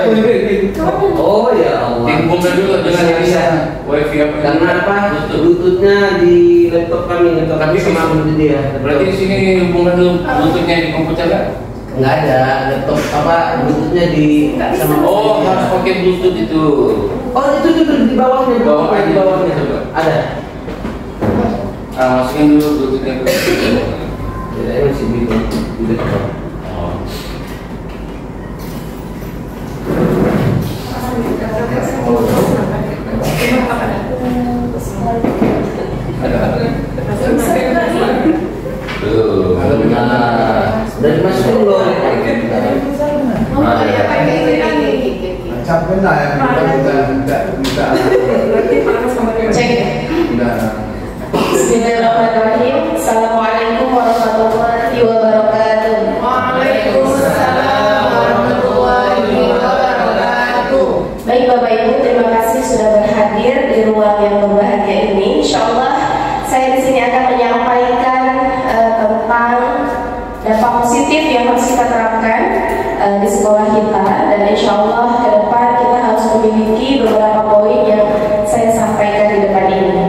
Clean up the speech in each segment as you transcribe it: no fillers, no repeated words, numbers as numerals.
Oh ya Allah. Dihubungkan dulu dengan yang bisa wifi apa? Karena apa? Bluetoothnya di laptop kami, Tapi sama Bluetooth dia. Berarti di sini hubungan dulu Bluetoothnya di komputer kan? Nggak ada laptop apa Bluetoothnya di sama. Oh, harus pakai Bluetooth itu. Oh itu di bawahnya, di bawahnya coba. ada. Masukin dulu Bluetoothnya dulu. Ya, masih bingung. Oh. Udah dimasukin belum? Capek lah ya, kita cek. Bismillahirrahmanirrahim. Assalamualaikum warahmatullahi wabarakatuh. Waalaikumsalam warahmatullahi wabarakatuh. Baik Bapak Ibu, terima kasih sudah berhadir di ruang yang berbahagia ini. Insyaallah saya di sini akan menyampaikan tentang dampak positif yang harus kita terapkan di sekolah kita, dan insyaallah ke depan kita harus memiliki beberapa poin yang saya sampaikan di depan ini.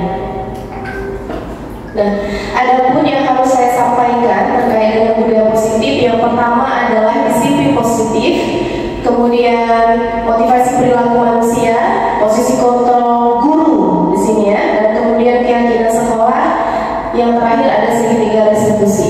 Nah, adapun yang harus saya sampaikan terkait dengan budaya positif, yang pertama adalah disiplin positif, kemudian motivasi perilaku manusia, posisi kontrol guru di sini ya, dan kemudian keyakinan sekolah, yang terakhir ada segitiga restitusi.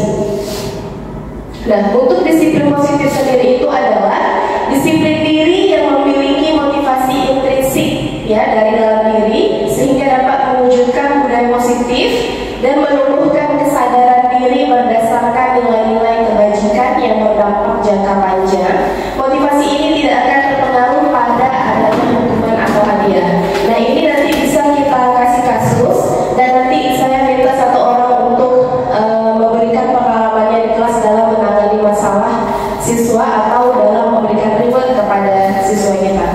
Nah, untuk disiplin positif sendiri itu adalah disiplin diri yang memiliki motivasi intrinsik ya dari dalam diri sehingga dapat mewujudkan budaya positif dan menumbuhkan kesadaran diri berdasarkan nilai-nilai kebajikan yang berdampak jangka panjang. Motivasi ini tidak akan terpengaruh pada adanya hukuman atau hadiah. Nah, ini nanti bisa kita kasih kasus, dan nanti saya minta satu orang untuk memberikan pengalamannya di kelas dalam menangani masalah siswa atau dalam memberikan reward kepada siswa kita.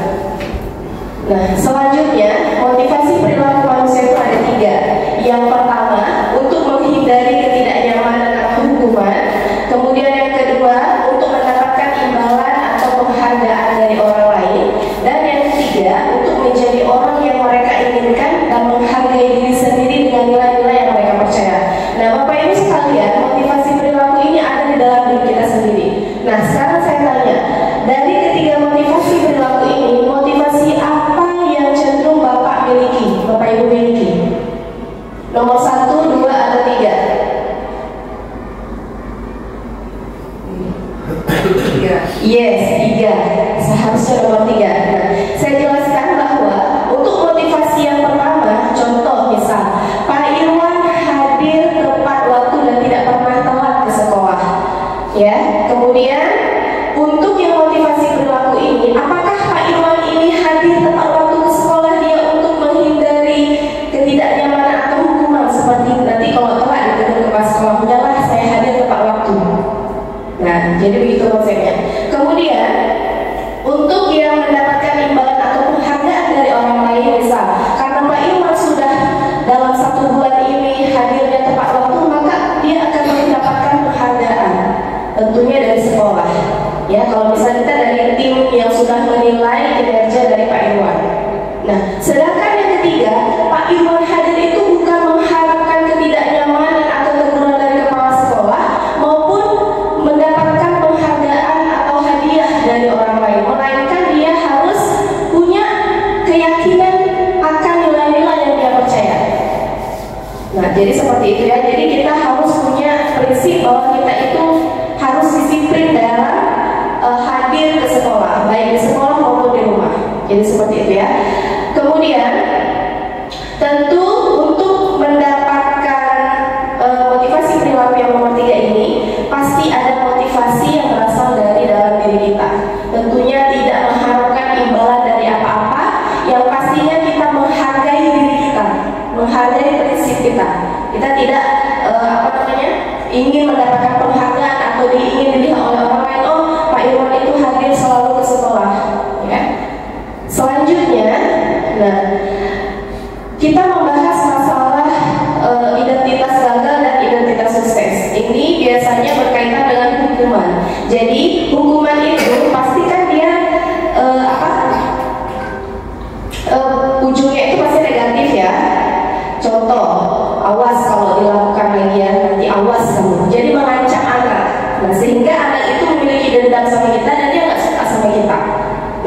Nah, selanjutnya motivasi perilaku manusia itu ada 3. Yang pertama, untuk menghindari ketidaknyamanan atau hukuman. Kemudian yang kedua, untuk mendapatkan imbalan atau penghargaan dari orang lain. Dan yang ketiga, untuk menjadi orang yang mereka inginkan dan menghargai diri sendiri dengan nilai-nilai yang mereka percaya. Nah, Bapak Ibu sekalian, motivasi perilaku ini ada di dalam diri kita sendiri. Nah, sekarang saya tanya, dari ketiga motivasi perilaku ini, motivasi apa yang cenderung Bapak miliki, Bapak Ibu miliki? Nomor 1, 2, atau 3? 3. Yes, 3. Seharusnya nomor 3. Nah, saya jelaskan bahwa untuk motivasi yang pertama, contoh misal Pak Irwan hadir tepat waktu dan tidak pernah telat ke sekolah. Ya, kemudian untuk yang motivasi perilaku ini, apakah Pak Irwan ini hadir tepat waktu ke sekolah dia untuk menghindari ketidaknyamanan atau hukuman seperti nanti kalau telat ditegur ke pas sekolah, udahlah saya hadir tepat waktu. Nah, jadi begitu konsepnya. Kemudian untuk yang mendapatkan imbalan atau penghargaan dari orang lain, misal karena Pak Irwan sudah dalam 1 bulan ini hadirnya tepat waktu, maka dia akan mendapatkan penghargaan, tentunya dari sekolah. Ya, kalau misalnya kita dari tim yang sudah menilai kinerja dari Pak Irwan. Nah, sedangkan yang ketiga, Pak Irwan hadir itu bukan mengharapkan ketidaknyamanan atau teguran dari kepala sekolah maupun mendapatkan penghargaan atau hadiah dari orang lain, melainkan dia harus punya keyakinan akan nilai-nilai yang dia percaya. Nah, jadi seperti itu ya. Jadi kita harus punya prinsip bahwa kita itu harus disiplin dalam hadir ke sekolah, baik di sekolah maupun di rumah. Jadi seperti itu ya. Kemudian tentu untuk mendapatkan motivasi perilaku yang nomor 3 ini, pasti ada motivasi yang berasal dari dalam diri kita. Tentunya tidak mengharapkan imbalan dari apa-apa, yang pastinya kita menghargai diri kita, menghargai prinsip kita. Kita tidak ingin mendapatkan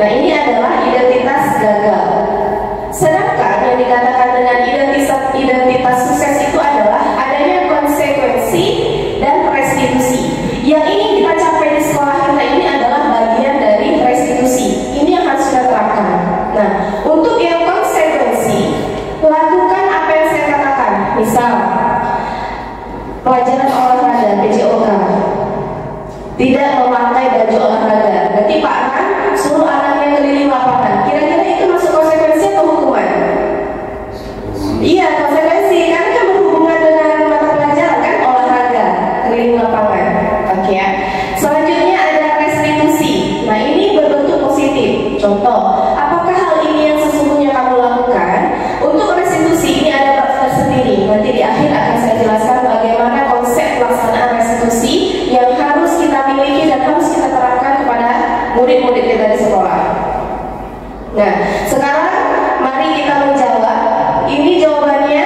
Nah, ini adalah identitas gagal. Sedangkan yang dikatakan dengan identitas sukses itu adalah adanya konsekuensi dan restitusi. Yang ingin kita capai di sekolah kita ini adalah bagian dari restitusi. Ini yang harus kita terapkan. Nah, untuk yang konsekuensi, lakukan apa yang saya katakan. Misal, pelajaran olahraga PJOK, tidak memakai baju olahraga. Berarti Pak Ran suruh anaknya keliling lapangan. Kira-kira itu masuk konsekuensi atau hukuman? Iya, konsekuensi. Karena kan berhubungan dengan mata pelajaran kan, olahraga, keliling lapangan. Oke ya. Selanjutnya ada restitusi. Nah, ini berbentuk positif. Contoh, apakah hal ini yang sesungguhnya kamu lakukan? Untuk restitusi ini ada bab tersendiri. Nanti di akhir akan saya jelaskan bagaimana konsep pelaksanaan restitusi yang harus kita miliki dan harus kita terapkan kepada murid-murid kita di sekolah. Nah, sekarang mari kita menjawab. Ini jawabannya,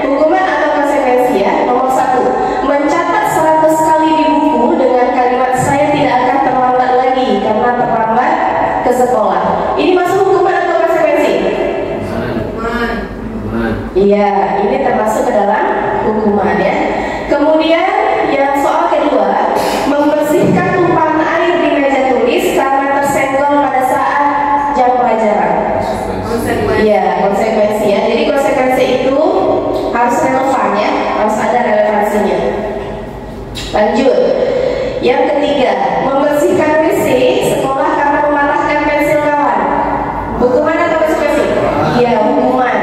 hukuman atau konsekuensi ya. Nomor 1, mencatat 100 kali di buku dengan kalimat saya tidak akan terlambat lagi karena terlambat ke sekolah. Ini masuk hukuman atau konsekuensi? Iya, ini termasuk ke dalam hukuman ya. Kemudian yang soal kedua, membersihkan tumpahan air di meja tulis karena tersenggol pada saat jam pelajaran. Iya, konsekuensi ya. Jadi konsekuensi itu harus relevan ya, harus ada relevansinya. Lanjut. Yang ketiga, membersihkan WC sekolah karena mematahkan pensil kawan. Hukuman atau konsekuensi? Iya, hukuman.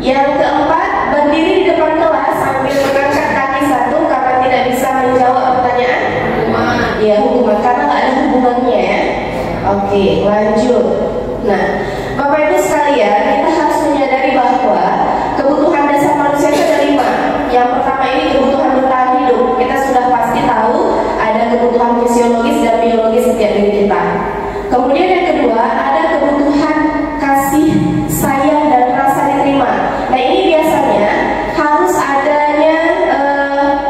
Yang keempat, berdiri di depan kelas sambil mengangkat kaki satu karena tidak bisa menjawab pertanyaan. Hukuman. Iya, hukuman karena nggak ada hubungannya ya. Oke, lanjut. Nah, Bapak Ibu sekalian, kita harus menyadari bahwa kebutuhan dasar manusia itu ada 5. Yang pertama ini kebutuhan bertahan hidup. Kita sudah pasti tahu ada kebutuhan fisiologis dan biologis setiap diri kita. Kemudian yang kedua, ada kebutuhan kasih sayang dan rasa diterima. Nah, ini biasanya harus adanya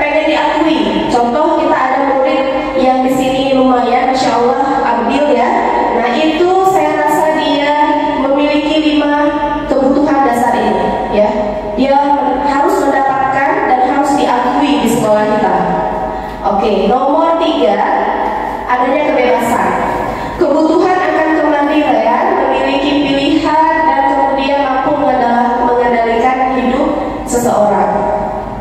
pengen diakui. Contoh, kita ada murid yang di sini lumayan, Masya Allah, Abdil ya. Nah, itu saya rasa dia memiliki 5 kebutuhan dasar ini ya. Dia harus mendapatkan dan harus diakui di sekolah kita. Oke, nomor 3, adanya kebebasan. Kebutuhan akan kemandirian, memiliki pilihan dan kemudian mampu mengendalikan hidup seseorang.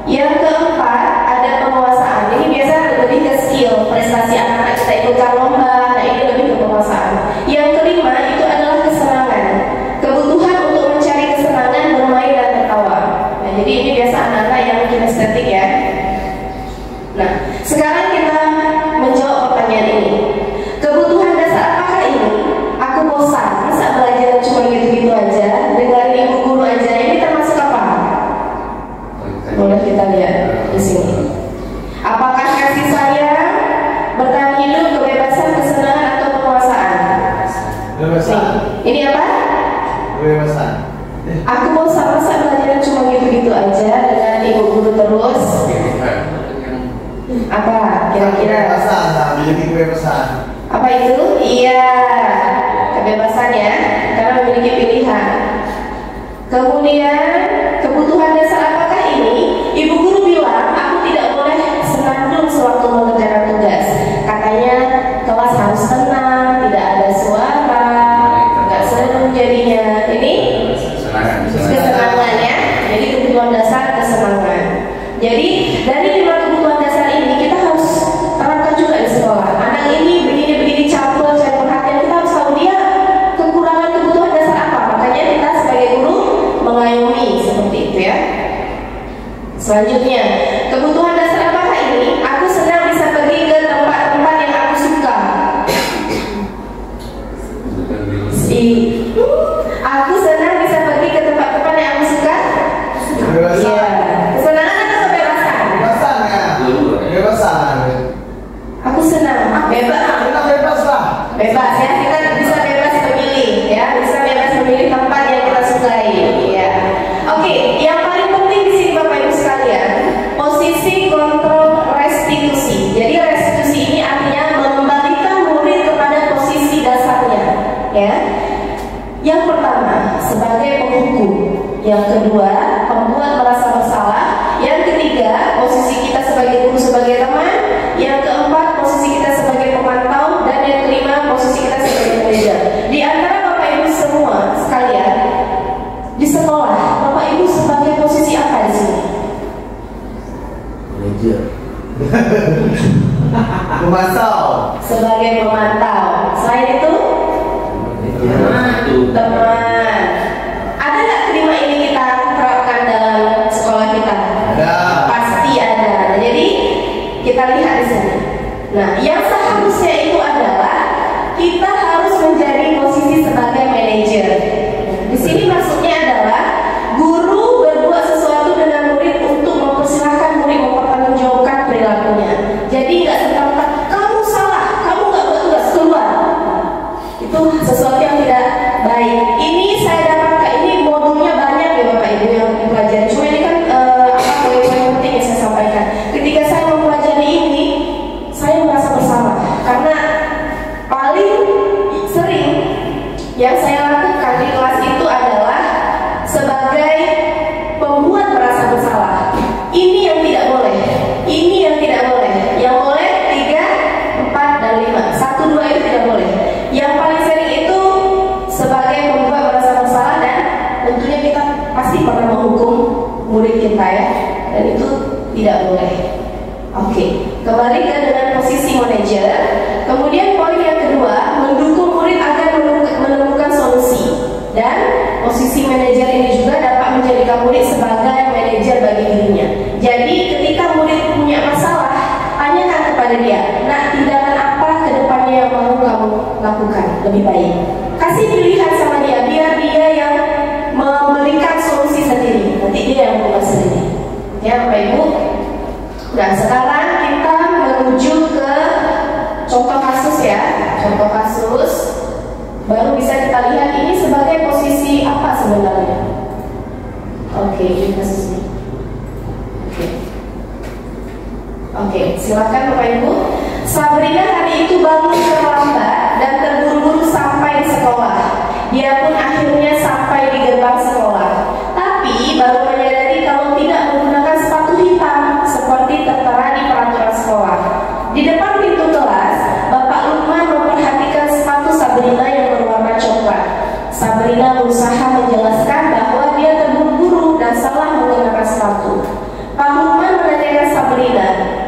Yang keempat, ada penguasaan. Ini biasa lebih ke skill, prestasi anak-anak kita ikutkan lomba. Nah, ini lebih ke penguasaan. Yang kelima itu adalah kesenangan. Kebutuhan untuk mencari kesenangan, bermain dan tertawa. Nah, jadi ini biasa anak-anak yang kinestetik ya. Nah, sekarang kita menjawab pertanyaan ini. Kebutuhan dasar apakah ini? Aku bosan, masa belajar cuma gitu-gitu aja, dengerin ibu guru aja. Ini termasuk apa? Boleh kita lihat di sini. Apakah kasih sayang, bertahan hidup, kebebasan, kesenangan atau penguasaan? Kebebasan. Ini apa? Kebebasan. Aku bosan, masa belajar cuma gitu-gitu aja, dengan ibu guru terus. Apa kira-kira? Kebebasan, memiliki kebebasan. Apa itu? Iya, kebebasan ya, karena memiliki pilihan. Kemudian kebutuhan dasar apakah ini? Ibu guru bilang aku tidak boleh senandung sewaktu mengerjakan tugas. Katanya kelas harus tenang, tidak ada suara, nggak seru jadinya. Ini kesenangan ya. Jadi kebutuhan dasar kesenangan. Jadi dari 5 kebutuhan dasar ini kita harus terapkan juga di sekolah. Anak ini begini-begini campur, cari perhatian, kita harus tahu dia kekurangan kebutuhan dasar apa. Makanya kita sebagai guru mengayomi seperti itu ya. Selanjutnya, kebutuhan dasar apakah ini? Aku senang bisa pergi ke tempat-tempat yang aku suka. Aku senang bisa pergi ke tempat-tempat yang aku suka. Kebebasan. Iya. Kesenangan atau kebebasan? Kebebasan ya. Kebebasan. Aku senang. Bebas. Kita bebas lah. Bebas ya, kita bisa bebas memilih ya, bisa bebas memilih tempat yang kita sukai ya. Oke, yang paling penting di sini Bapak Ibu sekalian, posisi kontrol restitusi. Jadi restitusi ini artinya mengembalikan murid kepada posisi dasarnya. ya. Yang pertama, sebagai penghukum. Yang kedua, pembuat merasa bersalah. Yang ketiga, posisi kita sebagai guru, sebagai teman. Yang keempat, posisi kita sebagai pemantau. Dan yang kelima, posisi kita sebagai manajer. Di antara Bapak Ibu semua sekalian, di sekolah, Bapak Ibu sebagai posisi apa di sini? Manajer. Pemantau. Sebagai pemantau. Selain itu, teman. Ada nggak kelima ini kita terapkan dalam sekolah kita? Ada. Pasti ada. Nah, jadi kita lihat di sini. Nah, yang seharusnya itu adalah kita harus menjadi posisi sebagai manajer. Di sini maksudnya adalah guru berbuat sesuatu dengan murid untuk mempersilahkan murid mempertanggungjawabkan perilakunya. Jadi nggak serta-merta kamu salah, kamu nggak buat tugas, keluar. Itu sesuatu yang tidak baik. Ini saya dapatkan, ini modulnya banyak ya Bapak Ibu yang dipelajari. Cuma ini kan poin-poin penting yang saya sampaikan. Ketika saya mempelajari ini, saya merasa bersalah karena paling sering yang saya lakukan di kelas itu adalah sebagai pembuat merasa bersalah. Ini yang tidak boleh, ini yang tidak boleh. Yang boleh 3, 4, dan 5. 1, 2 itu tidak boleh. Yang paling sering itu sebagai pembuat merasa bersalah, dan tentunya kita pasti pernah menghukum murid kita ya, dan itu tidak boleh. Oke, kembali ke dengan posisi manajer. Kemudian poin yang kedua, mendukung murid agar menemukan solusi. Dan posisi manajer ini juga dapat menjadikan murid sebagai manajer bagi dirinya. Jadi ketika murid punya masalah, tanyakan kepada dia, nah tindakan apa ke depannya yang mau kamu lakukan lebih baik. Kasih pilihan sama dia, biar dia yang memberikan solusi sendiri. Nanti dia yang membuat sendiri. Ya Bapak Ibu. Nah sekarang kita menuju ke contoh kasus ya. Contoh kasus. Baru bisa kita lihat ini sebagai posisi apa sebenarnya. Oke, ini kasusnya. Oke, silakan Bapak Ibu. Sabrina hari itu bangun terlambat dan terburu-buru sampai di sekolah. Dia pun akhirnya sampai di gerbang sekolah. Tapi baru menyadari kalau tidak menggunakan sepatu hitam seperti tertera di peraturan sekolah. Di depan pintu kelas, Bapak Lukman memperhatikan sepatu Sabrina yang berwarna coklat. Sabrina berusaha menjelaskan bahwa dia terburu-buru dan salah menggunakan sepatu. Pak Lukman menanyakan Sabrina,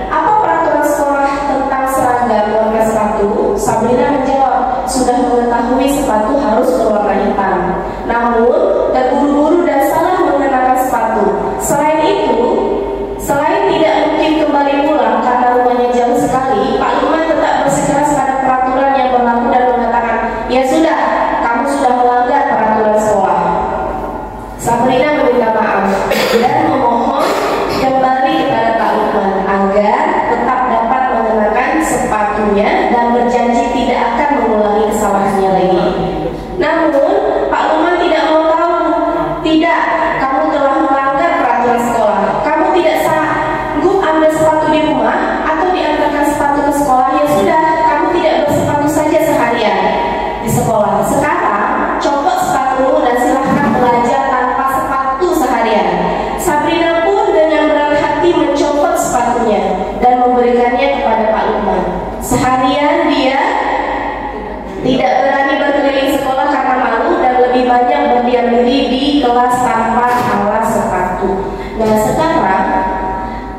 apa peraturan sekolah tentang seragam warna sepatu? Sabrina menjawab, sudah mengetahui sepatu harus berwarna hitam. Namun, terburu-buru dan salah mengenakan sepatu. Selain itu, selain tidak mungkin kembali pulang karena rumahnya jauh sekali, Pak Lukman tetap bersikeras pada peraturan yang berlaku dan mengatakan, ya sudah, kamu sudah melanggar peraturan sekolah. Sabrina meminta maaf dan memohon kembali kepada Pak Lukman agar tetap dapat mengenakan sepatunya dan berjanji tidak akan mengulangi kesalahannya lagi. Namun Pak Lukman tidak mau tahu. Tidak, kamu telah melanggar peraturan sekolah. Kamu tidak sanggup ambil sepatu di rumah atau diantarkan sepatu ke sekolah. Ya sudah, kamu tidak bersepatu saja seharian di sekolah. Sekarang copot sepatumu dan silahkan belajar tanpa sepatu seharian. Sabrina pun dengan berat hati mencopot sepatunya dan memberikannya kepada Pak Lukman. Seharian dia tidak berani berkeliling sekolah karena malu dan lebih banyak berdiam diri di kelas tanpa alas sepatu. Nah sekarang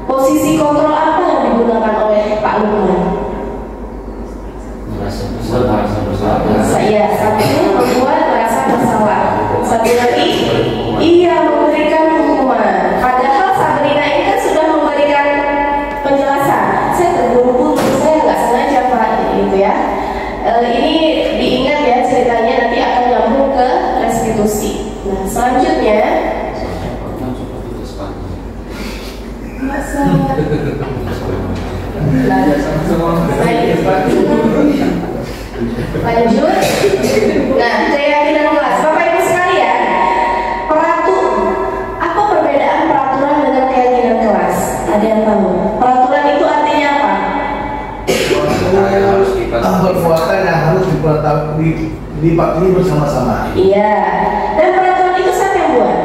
posisi kontrol apa yang digunakan oleh Pak Lukman? Merasa bersalah. Saya satu membuat merasa bersalah. Satu lagi, ia memberikan hukuman. Padahal Sabrina ini kan sudah memberikan penjelasan. Saya terburu-buru, saya nggak sengaja Pak, gitu ya. Ini diingat ya ceritanya, nanti akan nyambung ke restitusi. Nah selanjutnya, masa lanjut. Nah, keyakinan kelas. Bapak Ibu sekalian, apa perbedaan peraturan dengan keyakinan kelas? Ada yang tahu? Peraturan itu artinya apa? Perbuatan yang harus dipatuhi bersama-sama. Iya. Dan peraturan itu siapa yang buat?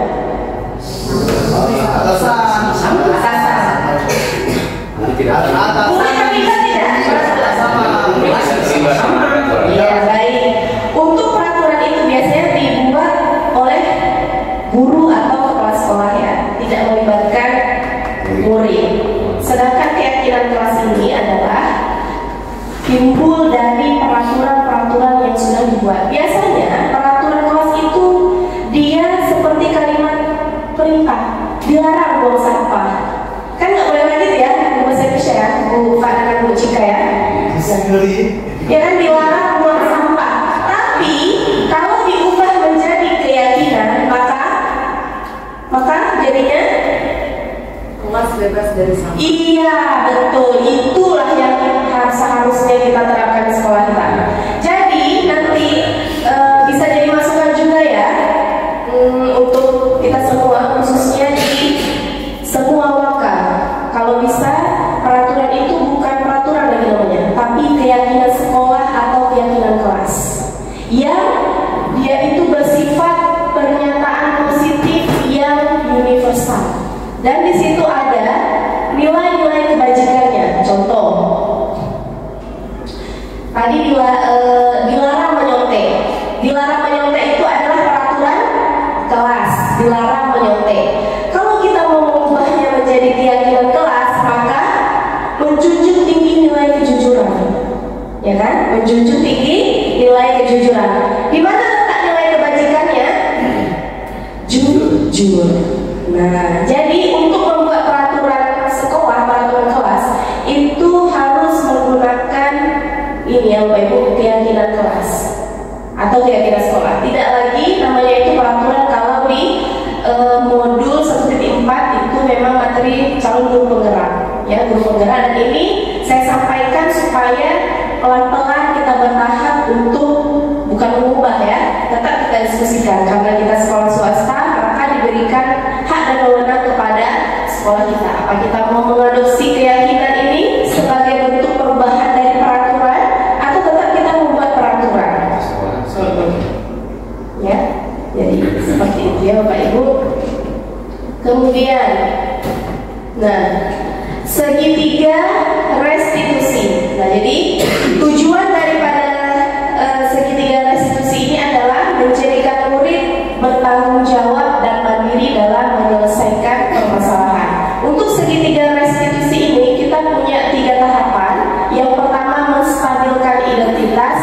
Atasan. Atasan. Atasan. Boleh terlibat tidak? Sama. Iya, baik. Untuk peraturan itu biasanya dibuat oleh guru atau kepala sekolah ya, tidak melibatkan murid. Sedangkan keyakinan kelas ini adalah timbul dari peraturan-peraturan yang sudah dibuat. Biasanya peraturan kelas itu dia seperti kalimat perintah, dilarang buang sampah. Kan nggak boleh lagi ya, Bu bahasa Indonesia ya, Bu Pak dan Bu Cika ya. Bisa ngeri. Ya kan dilarang buang sampah. Tapi kalau diubah menjadi keyakinan, maka jadinya kelas bebas dari sampah. iya betul, itulah yang seharusnya kita terapkan di sekolah kita. Jadi nanti bisa jadi masukan juga ya untuk kita semua, khususnya di semua waka. Kalau bisa peraturan itu bukan peraturan lagi namanya, tapi keyakinan sekolah atau keyakinan kelas yang dia itu bersifat pernyataan positif yang universal. Dan di situ ada nilai-nilai kebajikannya. Contoh, tadi dilarang menyontek. Dilarang menyontek itu adalah peraturan kelas. Dilarang menyontek. Kalau kita mau mengubahnya menjadi keyakinan kelas, maka menjunjung tinggi nilai kejujuran, ya kan? Menjunjung tinggi nilai kejujuran. Di mana letak nilai kebajikannya? Jujur. Nah, jadi untuk membuat peraturan sekolah, peraturan kelas itu harus menggunakan ini ya Bapak Ibu, keyakinan kelas atau keyakinan sekolah. Tidak lagi namanya itu peraturan kalau di modul 1.4 itu memang materi calon guru penggerak, ya guru penggerak. Dan ini saya sampaikan supaya pelan-pelan kita bertahap untuk bukan mengubah ya, tetap kita diskusikan karena kita sekolah swasta, maka diberikan hak dan wewenang kepada sekolah kita. Apa kita mau mengadopsi keyakinan ini sebagai bentuk perubahan dari peraturan atau tetap kita membuat peraturan? Ya, jadi seperti itu ya Bapak Ibu. Kemudian, nah, segitiga restitusi. Nah, jadi tujuan daripada segitiga restitusi ini adalah menjadikan murid bertanggung jawab dan mandiri dalam menyelesaikan permasalahan. Untuk segitiga restitusi ini kita punya 3 tahapan. Yang pertama menstabilkan identitas,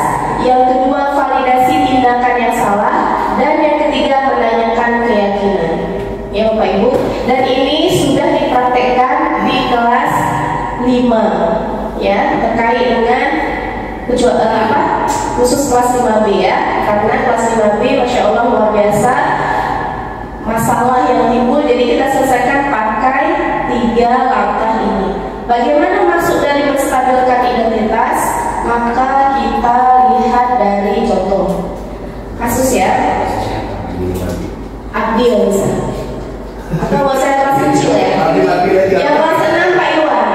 yang kedua validasi tindakan yang salah, dan yang ketiga menanyakan keyakinan. Ya Bapak Ibu, dan ini sudah dipraktekkan di kelas 5 ya, terkait dengan khusus kelas 5B ya, karena kelas 5B Masya Allah luar biasa masalah yang timbul, jadi kita selesaikan pakai 3 langkah ini. Bagaimana maksud dari menstabilkan identitas? Maka kita lihat dari contoh kasus ya, Abdil misalnya, atau buat saya kelas kecil ya, yang kelas 6 Pak Iwan,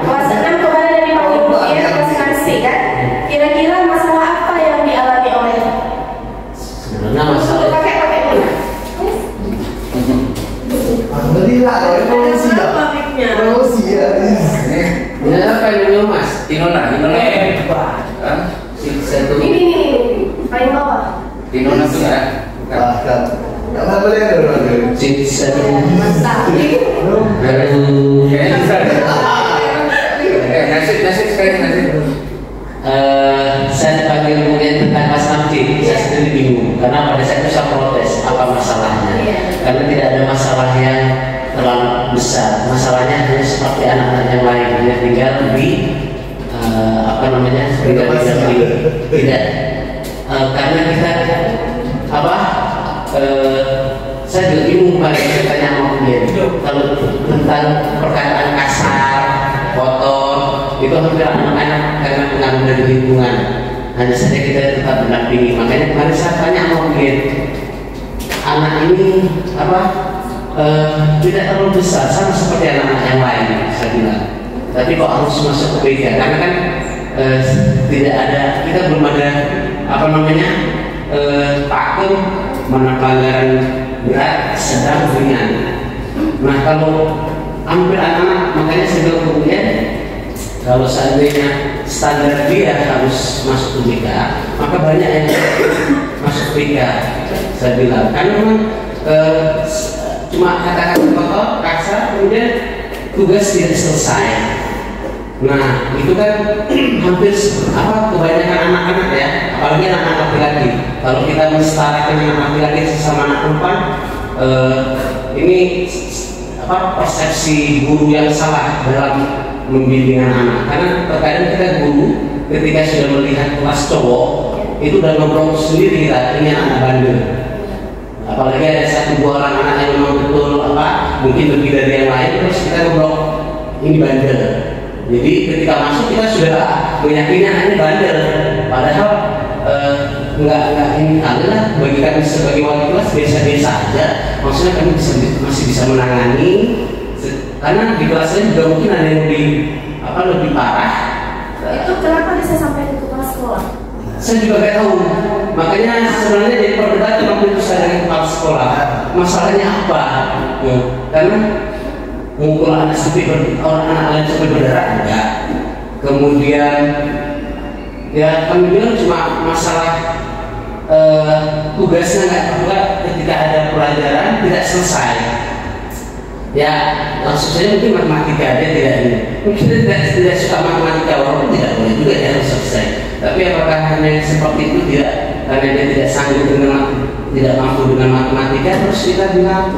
kelas 6 kemarin dari Pak Ibu ya, kelas nasi kan. Kira-kira masalah apa yang dialami oleh Sebenarnya masalah pakai mana? Tadi lah, promosi ya. Promosi ya. ini apa yang Mas? Tinona. Hah? Satu Ini paling bawah. Tinona tuh ya? Bahkan nggak boleh ada orang. satu Mantap. baru Kayaknya bisa. Nasib sekali nasib. saya dipanggil kemudian tentang Mas Namdi, saya sendiri bingung karena pada saat itu saya protes apa masalahnya, karena tidak ada masalah yang terlalu besar, masalahnya hanya seperti anak-anak yang lain, hanya tinggal di tidak karena kita saya juga bingung pada saya tanya sama dia kalau tentang perkataan kasar, kotor itu hampir anak-anak karena pengaruh dari lingkungan, hanya saja kita tetap mendampingi. Makanya kemarin saya tanya sama dia, anak ini tidak terlalu besar, sama seperti anak-anak yang lain, saya bilang. Tapi kok harus masuk ke BK? Karena kan tidak ada, kita belum ada mana pelanggaran berat, sedang, ringan. Nah kalau hampir anak-anak, makanya saya bilang kemudian kalau seandainya standar dia harus masuk UBK, maka banyak yang masuk UBK. Saya bilang karena memang cuma kata-kata kotor, kasar, kemudian tugas tidak selesai. Nah itu kan hampir kebanyakan anak-anak ya, apalagi anak-anak laki-laki. Kalau kita mensetarakan anak laki-laki sesama anak perempuan, ini persepsi guru yang salah dalam membimbing anak-anak. Karena terkadang kita guru ketika sudah melihat kelas cowok itu udah ngobrol sendiri kita, ini anak bandel. Apalagi ada satu dua orang anak yang memang betul mungkin lebih dari yang lain, terus kita ngobrol ini bandel. Jadi ketika masuk kita sudah meyakini anak ini bandel, padahal nggak ini adalah bagi kami sebagai wali kelas biasa-biasa aja. Maksudnya kami masih bisa menangani, karena di kelas lain juga mungkin ada yang lebih parah. Itu kenapa bisa sampai ke kepala sekolah? Saya juga nggak tahu. Makanya sebenarnya jadi perdebatan waktu itu saya dengan kepala sekolah. Masalahnya apa? Karena mengukul anak lain sampai berdarah enggak. Kemudian ya kami bilang cuma masalah tugasnya enggak ketika ada pelajaran tidak selesai. Ya langsung saja mungkin matematika dia tidak ini. Mungkin tidak suka matematika, walaupun tidak boleh juga dia harus selesai. Tapi apakah hanya seperti itu tidak? Karena dia tidak sanggup tidak mampu dengan matematika, terus kita bilang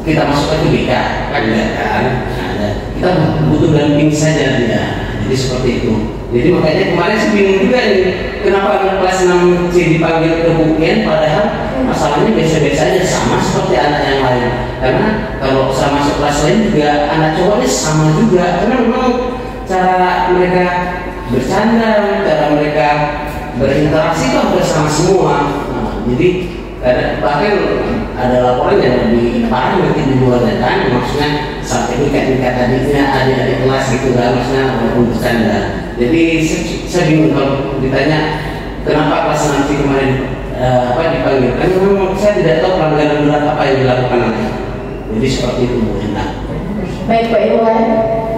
kita masuk ke UBK kan enggak kan? Nah, kita butuh damping saja tidak. Jadi seperti itu. Jadi makanya kemarin saya bingung juga nih, kenapa anak kelas 6C dipanggil ke UN padahal masalahnya biasa-biasa aja, sama seperti anak yang lain. Karena kalau saya masuk kelas lain juga anak cowoknya sama juga, karena memang cara mereka bercanda, cara mereka berinteraksi itu hampir sama semua. Nah, jadi bahkan ada laporan yang lebih parah nanti di luarnya kan, maksudnya sampai nikah tadinya adik-adik kelas gitu kan, maksudnya walaupun bercanda. Jadi saya bingung kalau ditanya kenapa kelas nanti kemarin dipanggil, kan memang saya tidak tahu pelanggaran berat apa yang dilakukan nanti. Jadi seperti itu Bu Hendra. Baik Pak Irwan.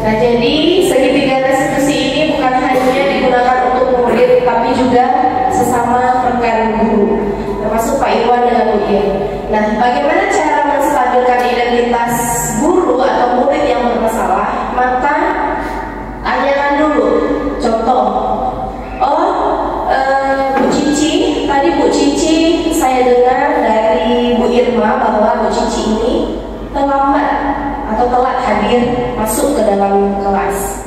Nah jadi segitiga restitusi ini bukan hanya digunakan untuk murid, tapi juga sesama rekan guru, termasuk Pak Irwan dengan Bu Ir. Nah, bagaimana cara menstabilkan identitas guru atau murid yang bermasalah? Maka tanyakan dulu. Contoh, Bu Cici, tadi Bu Cici saya dengar dari Bu Irma bahwa Bu Cici ini terlambat atau telat hadir masuk ke dalam kelas.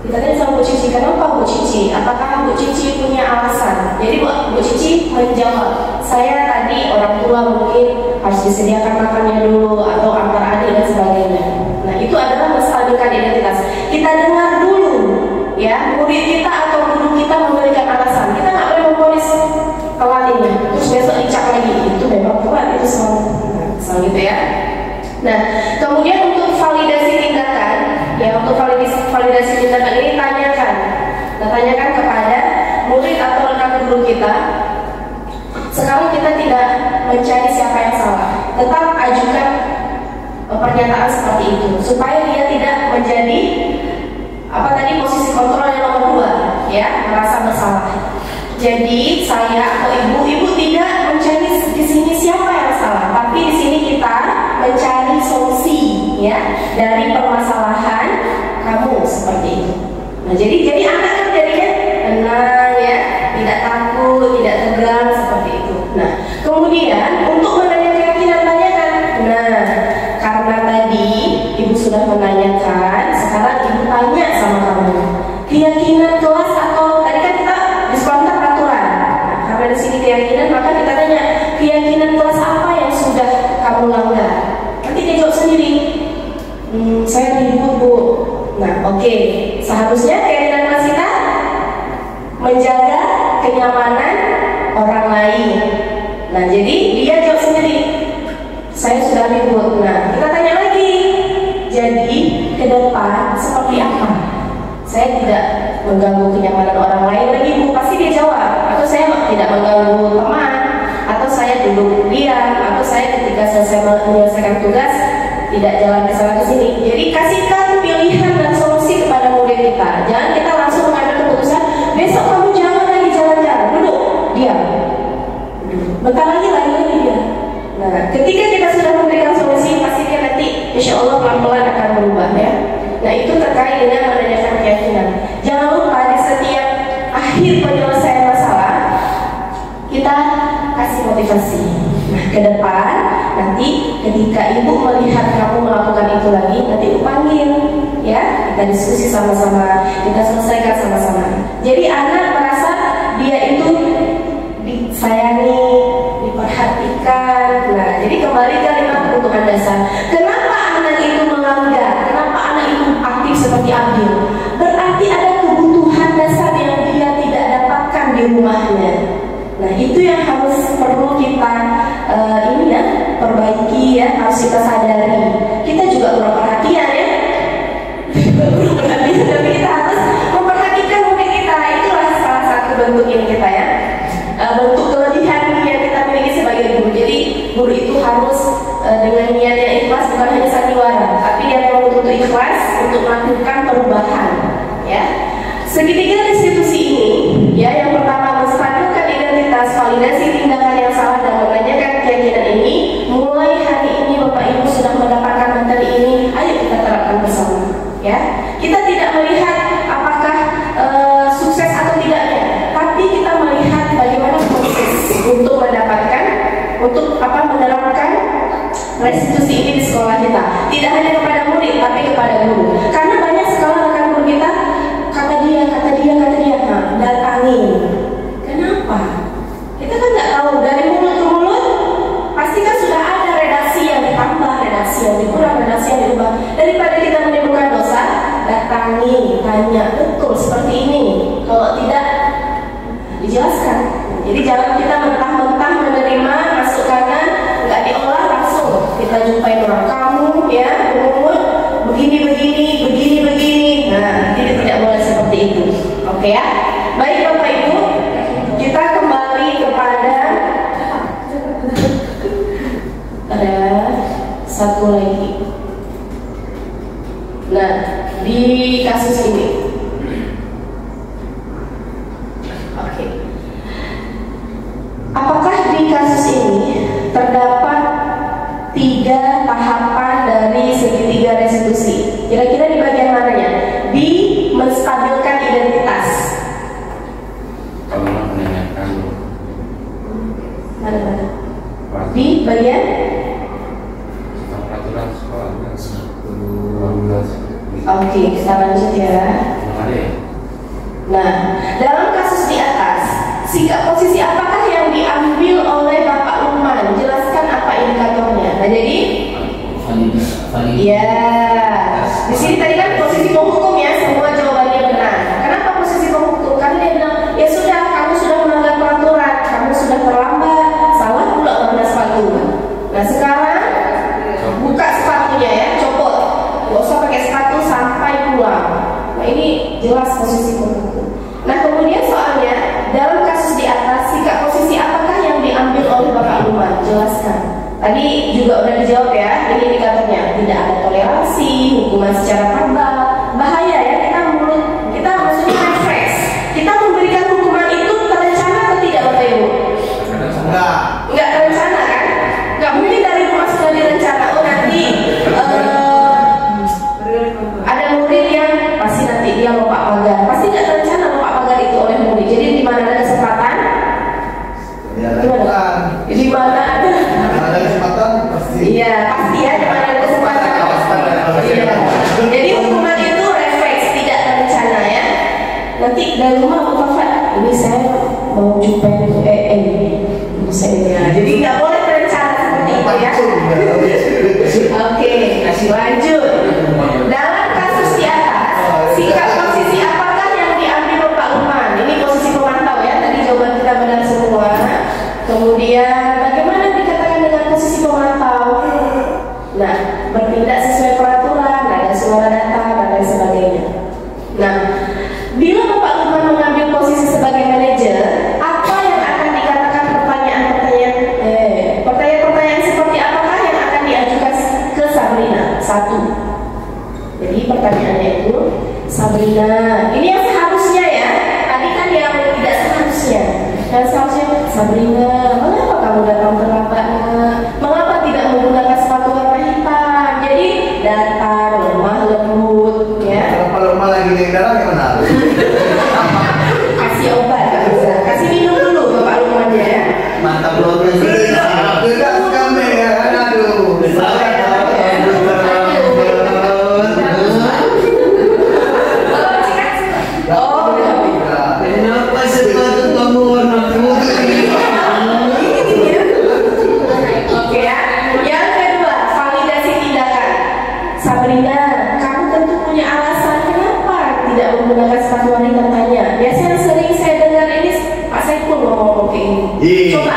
Kita tanya sama Bu Cici, kenapa Bu Cici? Apakah Bu Cici punya alasan? Jadi Bu Cici menjawab, saya tadi orang tua mungkin harus disediakan makannya dulu atau antar adik dan sebagainya. Nah itu adalah menstabilkan identitas. Kita dengar dulu ya, murid kita atau guru kita memberikan alasan. Kita nggak boleh memponis telat ini, terus besok dicap lagi. Itu memang telat, itu sama gitu ya. Nah, kemudian untuk validasi tindakan, ya untuk validasi tindakan ini tanyakan. Nah, tanyakan kepada murid atau rekan guru kita. Sekarang kita tidak mencari siapa yang salah, tetap ajukan pernyataan seperti itu supaya dia tidak menjadi posisi kontrol yang nomor 2, ya, merasa bersalah. Jadi saya atau ibu tidak mencari di sini siapa yang salah, tapi di sini kita mencari solusi ya dari permasalahan kamu seperti itu. Nah jadi anak kan jadinya tenang ya, tidak takut, tidak tegang seperti itu. Nah kemudian untuk menanya keyakinan tanyakan. Nah karena tadi ibu sudah menanyakan, sekarang ibu tanya sama kamu keyakinan kelas atau tadi kan kita di sekolah aturan. Nah, karena di sini keyakinan, maka kita tanya keyakinan kelas apa yang sudah kamu langgar. Nanti dia jawab sendiri, saya ribut Bu. Nah oke. Seharusnya keyakinan kelas kita menjaga kenyamanan orang lain. Nah jadi dia jawab sendiri, saya sudah ribut. Nah kita tanya lagi, jadi ke depan seperti apa? Saya tidak mengganggu kenyamanan orang lain lagi Bu. Pasti dia jawab, atau saya tidak mengganggu teman, atau saya dulu jalan ke sana ke sini. Jadi kasihkan pilihan dan solusi kepada murid kita. Jangan kita langsung mengambil keputusan, besok kamu jangan lagi jalan-jalan, duduk, diam. Bentar lagi dia. Nah, ketika kita sudah memberikan solusi, pastikan nanti insya Allah pelan-pelan akan berubah ya. Nah, itu terkait dengan menanyakan keyakinan. Jangan lupa di setiap akhir penyelesaian masalah kita kasih motivasi. Nah, ke depan nanti ketika ibu melihat kamu melakukan itu lagi, nanti ibu panggil ya, kita diskusi sama-sama, kita selesaikan sama-sama. Jadi anak merasa dia itu disayangi, diperhatikan. Nah, jadi kembali kalimat kebutuhan dasar. Kenapa anak itu melanggar? Kenapa anak itu aktif seperti Abdul? Berarti ada kebutuhan dasar yang dia tidak dapatkan di rumahnya. Nah, itu yang perlu kita perbaiki ya, harus kita sadari. Kita juga kurang perhatian ya. Kurang perhatian, tapi kita harus memperhatikan murid kita. Itulah salah satu bentuk ini kita ya. Bentuk kelebihan yang kita miliki sebagai guru. Jadi guru itu harus dengan niat yang ikhlas, bukan hanya sandiwara, tapi dia memang untuk ikhlas untuk melakukan perubahan ya. Segitiga restitusi ini ya, yang pertama menstabilkan identitas, validasi tindakan yang salah dan menanyakan keyakinan ini. Mulai hari ini Bapak Ibu sudah mendapatkan materi ini, ayo kita terapkan bersama ya. Kita tidak melihat apakah sukses atau tidaknya, tapi kita melihat bagaimana proses untuk menerapkan restitusi ini di sekolah kita. Tidak hanya kepada murid, tapi kepada guru. Karena banyak sekali rekan guru kita kata dia, nah, datangi. Kenapa? Kita kan nggak tahu, dari mulut ke mulut pasti kan sudah ada redaksi yang ditambah, redaksi yang dikurang, redaksi yang diubah. Daripada kita menimbulkan dosa, datangi, tanya betul seperti ini. Kalau tidak, dijelaskan. Jadi jangan kita mentah-mentah menerima masukan, nggak diolah langsung. Kita jumpai orang kamu ya, umur begini. Nah, jadi tidak boleh seperti itu. Oke ya. Baik Bapak Ibu, kita kembali kepada ada satu lagi. Nah, di kasus ini, oke. Apakah di kasus ini terdapat 3 tahapan dari segitiga restitusi? Kira-kira di bagian mananya? Di menstabilkan identitas. Kalau menanyakan Mana? Di bagian peraturan sekolah. Oke, kita lanjut ya. Nah, dalam kasus di atas, sikap posisi apakah yang diambil oleh Bapak Lukman? Jelaskan apa indikatornya. Nah, jadi ya, di sini tadi kan posisi penghukum ya, semua jawabannya benar. Kenapa posisi penghukum? Karena dia bilang, ya sudah, kamu sudah melanggar peraturan, kamu sudah terlambat, salah pula warna sepatu. Nah, sekarang buka sepatunya ya, copot, nggak usah pakai sepatu sampai pulang. Nah, ini jelas posisi penghukum. Nah, kemudian soalnya dalam kasus di atas, sikap posisi apakah yang diambil oleh Bapak Lukman? Jelaskan. Tadi juga udah dijawab ya, ini indikatornya tidak ada toleransi, hukuman secara verbal, bahaya ya, kita maksudnya refresh. Kita memberikan hukuman itu terencana atau tidak Bapak Ibu? Enggak terencana kan? Enggak mungkin dari rumah sudah direncana. Oh nanti ada murid yang pasti nanti dia lompat pagar, pasti nggak terencana lompat pagar itu oleh murid. Jadi di mana ada kesempatan? Di mana ada kesempatan pasti. Iya, pasti ya, di mana ada kesempatan. Iya. Jadi hukuman itu refleks, tidak terencana ya. Nanti dari rumah Bapak, ini saya mau jumpai saya. Jadi nggak boleh terencana seperti itu ya. Oke, lanjut. Dalam kasus di atas, sikap posisi apakah yang diambil Bapak Lukman? Ini posisi pemantau ya. Tadi jawaban kita benar semua. Kemudian bagaimana dikatakan dengan posisi pemantau? Nah, bertindak sesuai peraturan, ada suara data dan lain sebagainya. Nah, bila Bapak Lukman mengambil posisi sebagai manajer, apa yang akan dikatakan pertanyaan-pertanyaan seperti apakah yang akan diajukan ke Sabrina? 1. Tidak kami ya, aduh. Kenapa sepatu kamu warna putih? Oke ya. Yang kedua, validasi tindakan. Sabrina, kamu tentu punya alasan kenapa tidak menggunakan sepatu wanita, tanya. Biasanya sering saya dengar ini Pak Saiful ngomong kayak ini. Coba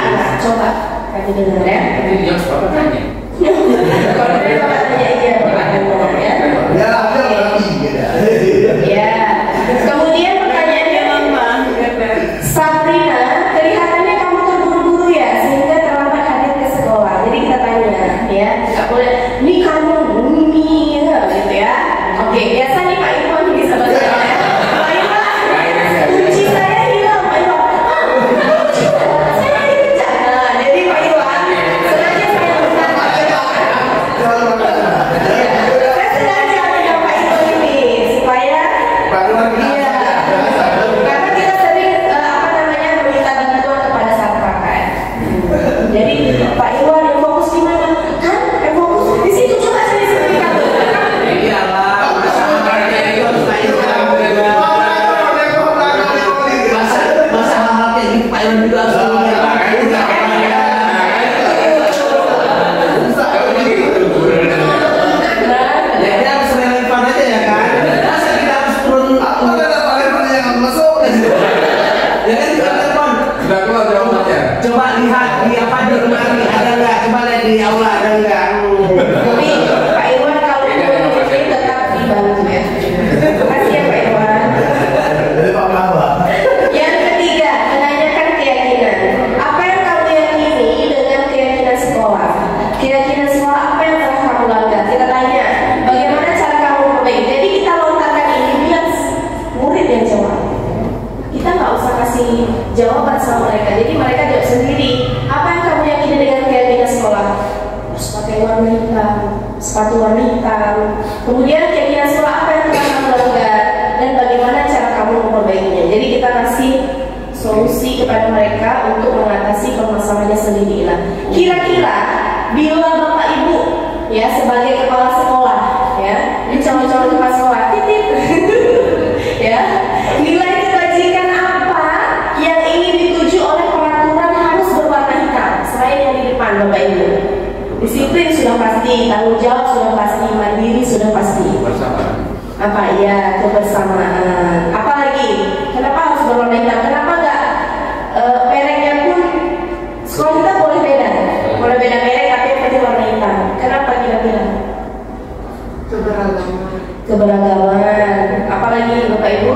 kamu dengar ya. Ini yang bapak tanya. Kalau dari Bapak tanya iya, Bapak dengar ya. Ya, ada lagi Ya. Kemudian pertanyaannya Sabrina, kelihatannya kamu terburu-buru ya sehingga terlambat hadir ke sekolah. Jadi kita tanya, ya, nggak boleh. Ini kamu ini gitu ya. Oke, biasa nih Pak Iwan bisa baca ya. Pak Iwan, kunci saya hilang. Pak Iwan, kunci saya dikejar. Nah, jadi Pak Iwan, sengaja saya undang Pak Iwan. Saya sengaja undang Pak Iwan ini supaya iya. Karena kita sering meminta bantuan kepada satpam kan. Jadi Pak Iwan yang fokus di mana? Kan yang fokus di situ, coba saya sebutkan. Iyalah, masa hal-hal kayak gitu Pak Iwan juga harus ya kita harus relevan aja ya kan. Masa kita harus turun ya kan kita telepon. Sudah keluar jawabannya. Coba lihat di apa di lemari ada nggak? Coba lihat di aula ada nggak? Tapi Pak Iwan kalau mau ini tetap dibantu ya. Terima kasih ya Pak Iwan. Dari Pak Mawar. Yang ketiga, menanyakan keyakinan. Apa yang kamu yakini dengan keyakinan sekolah? Keyakinan sekolah apa yang telah kamu langgar? Kita tanya, bagaimana cara kamu memperbaiki? Jadi kita lontarkan ini biar murid yang jawab. Kita nggak usah kasih jawaban sama mereka. Jadi mereka jawab sendiri. Apa yang kamu yakini dengan keyakinan sekolah? Harus pakai warna hitam, sepatu warna hitam. Kemudian keyakinan sekolah apa yang telah kamu langgar dan bagaimana cara kamu memperbaikinya. Jadi kita kasih solusi kepada mereka untuk mengatasi permasalahannya sendiri lah. Kira-kira bila Bapak Ibu ya sebagai kepala sekolah ya, ini calon-calon kepala sekolah titip ya, nilai kebajikan apa yang ingin dituju oleh peraturan harus berwarna hitam selain yang di depan Bapak Ibu? Disiplin sudah pasti, tanggung jawab sudah pasti, mandiri sudah pasti. Bersama. Apa ya, kebersamaan. Apalagi kenapa harus berwarna hitam? Kenapa enggak mereknya pun sekolah kita boleh beda merek tapi yang penting warna hitam. Kenapa kira-kira? Keberagaman. Apalagi Bapak Ibu?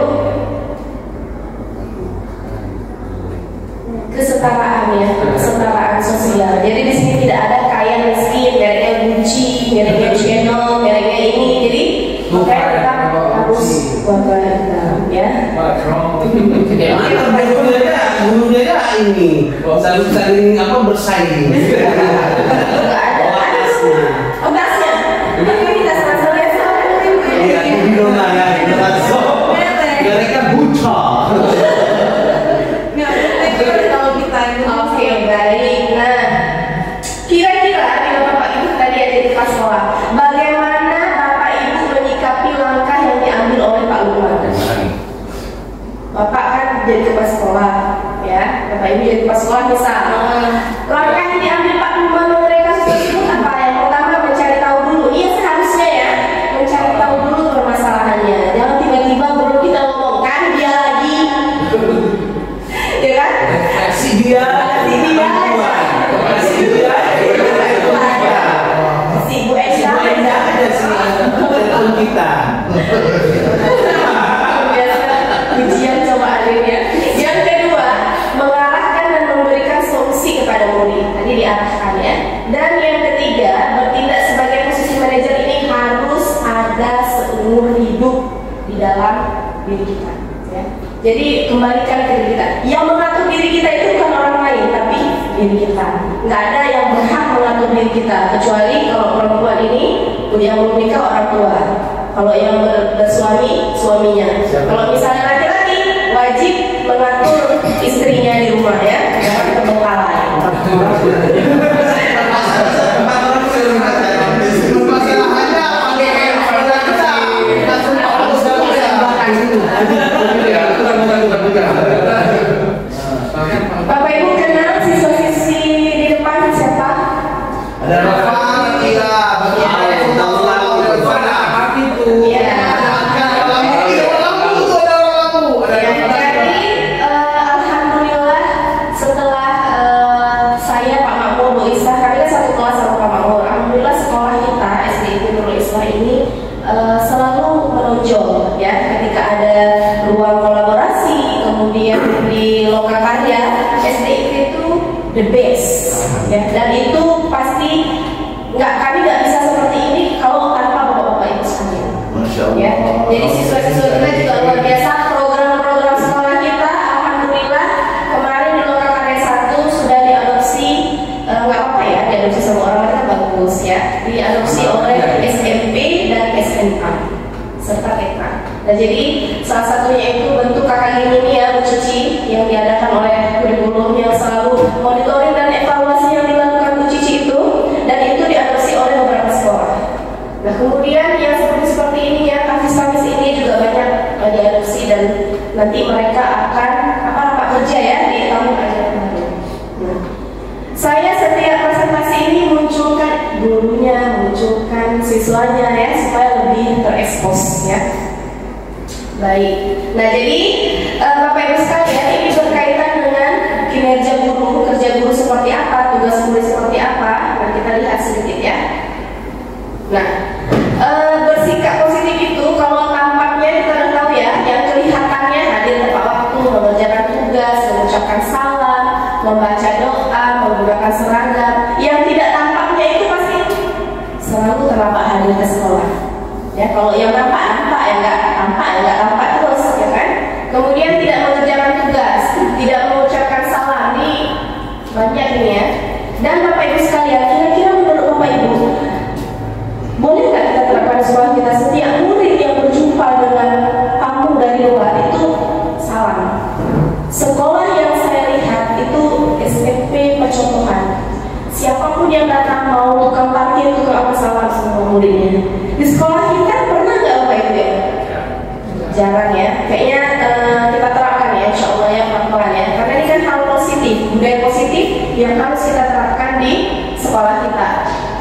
Kesetaraan ya, kesetaraan sosial. Jadi di sini tidak ada kaya miskin, mereknya Gucci, mereknya Chanel, mereknya ini. Jadi makanya kita harus warna hitam ya. Gimana gurunya ada ini saling apa bersaing. Enggak ada. Oh, tasnya. Tapi kita sama-sama ya. Iya, di rumah ya. Mereka buta. Oke, baik. Nah, kira-kira bila Bapak Ibu tadi ada di pas sekolah, bagaimana Bapak Ibu menyikapi langkah yang diambil oleh Pak Lukman? Bapak kan jadi kepala sekolah, ya. Bapak Ibu jadi kepala sekolah misal. Langkah yang diambil Pak Lukman mengenai kasus tersebut apa? Yang pertama mencari tahu dulu. Iya seharusnya ya, mencari tahu dulu permasalahannya. Jangan tiba-tiba baru kita ngomong kan dia lagi, ya kan? Si dia. Si Bu Enda ada telepon kita. Ujian coba akhirnya. Yang kedua, mengarahkan dan memberikan solusi kepada murid. Tadi diarahkan ya. Dan yang ketiga, bertindak sebagai posisi manajer ini harus ada seumur hidup di dalam diri kita. Ya. Jadi kembalikan ke diri kita. Yang mengatur diri kita itu bukan orang lain, tapi diri kita. Nggak ada yang berhak mengatur diri kita kecuali kalau perempuan ini yang menikah orang tua. Kalau yang bersuami, suaminya. Kalau misalnya laki-laki, wajib mengatur istrinya di rumah ya, jangan terbengkalai. Bapak Ibu kenal siswa-siswi di depan siapa? Ada Rafa, iya, alhamdulillah setelah saya Pak Makmur Bu Islah, kami kan satu kelas sama Pak Makmur. Alhamdulillah sekolah kita SDIP Nurul Islah ini selalu menonjol ya ketika ada ruang kolaborasi, kemudian di lokakarya SDIP itu the best ya, dan itu pasti kami nggak bisa seperti ini kalau tanpa bapak-bapak ibu sekalian. Masya Allah. Ya, jadi siswa-siswa kita juga luar biasa. Program-program sekolah kita, alhamdulillah kemarin di lokakarya 1 sudah diadopsi, nggak apa-apa ya, diadopsi sama orang mereka bagus ya, diadopsi oleh SMP dan SMA serta TK. Nah jadi salah satunya itu bentuk kakak ini ya Bu Cici yang diadakan oleh kurikulum yang selalu monitoring dan evaluasi yang dilakukan Bu Cici itu, dan itu diadopsi oleh beberapa sekolah. Nah kemudian yang seperti ini ya, kamis-kamis ini juga banyak diadopsi dan nanti mereka akan rapat kerja ya di tahun ajaran baru. Nah, saya setiap presentasi ini munculkan gurunya, munculkan siswanya ya supaya lebih terekspos ya. Baik. Nah jadi Bapak Ibu sekalian, ini berkaitan dengan kinerja guru, kerja guru seperti apa, tugas guru seperti apa. Nah kita lihat sedikit ya. Nah bersikap positif itu kalau tampaknya kita udah tahu ya, yang kelihatannya hadir tepat waktu, mengerjakan tugas, mengucapkan salam, membaca doa, menggunakan seragam. Yang tidak tampaknya itu pasti selalu terlambat hadir ke sekolah. Ya, kalau yang nampak ya nggak tampak terus ya kan. Kemudian tidak mengerjakan tugas, tidak mengucapkan salam, ini banyak ini ya. Dan Bapak Ibu sekalian, kira-kira menurut Bapak Ibu, boleh nggak kita terapkan di sekolah kita setiap murid yang berjumpa dengan tamu dari luar itu salam? Sekolah yang saya lihat itu SMP percontohan. Siapapun yang datang mau tukang parkir, tukang apa, salam semua muridnya. Di sekolah kita pernah nggak Bapak Ibu ya? Jarang ya. Kayaknya kita terapkan ya, insya Allah ya, pelan-pelan ya. Karena ini kan hal positif, budaya positif yang harus kita terapkan di sekolah kita.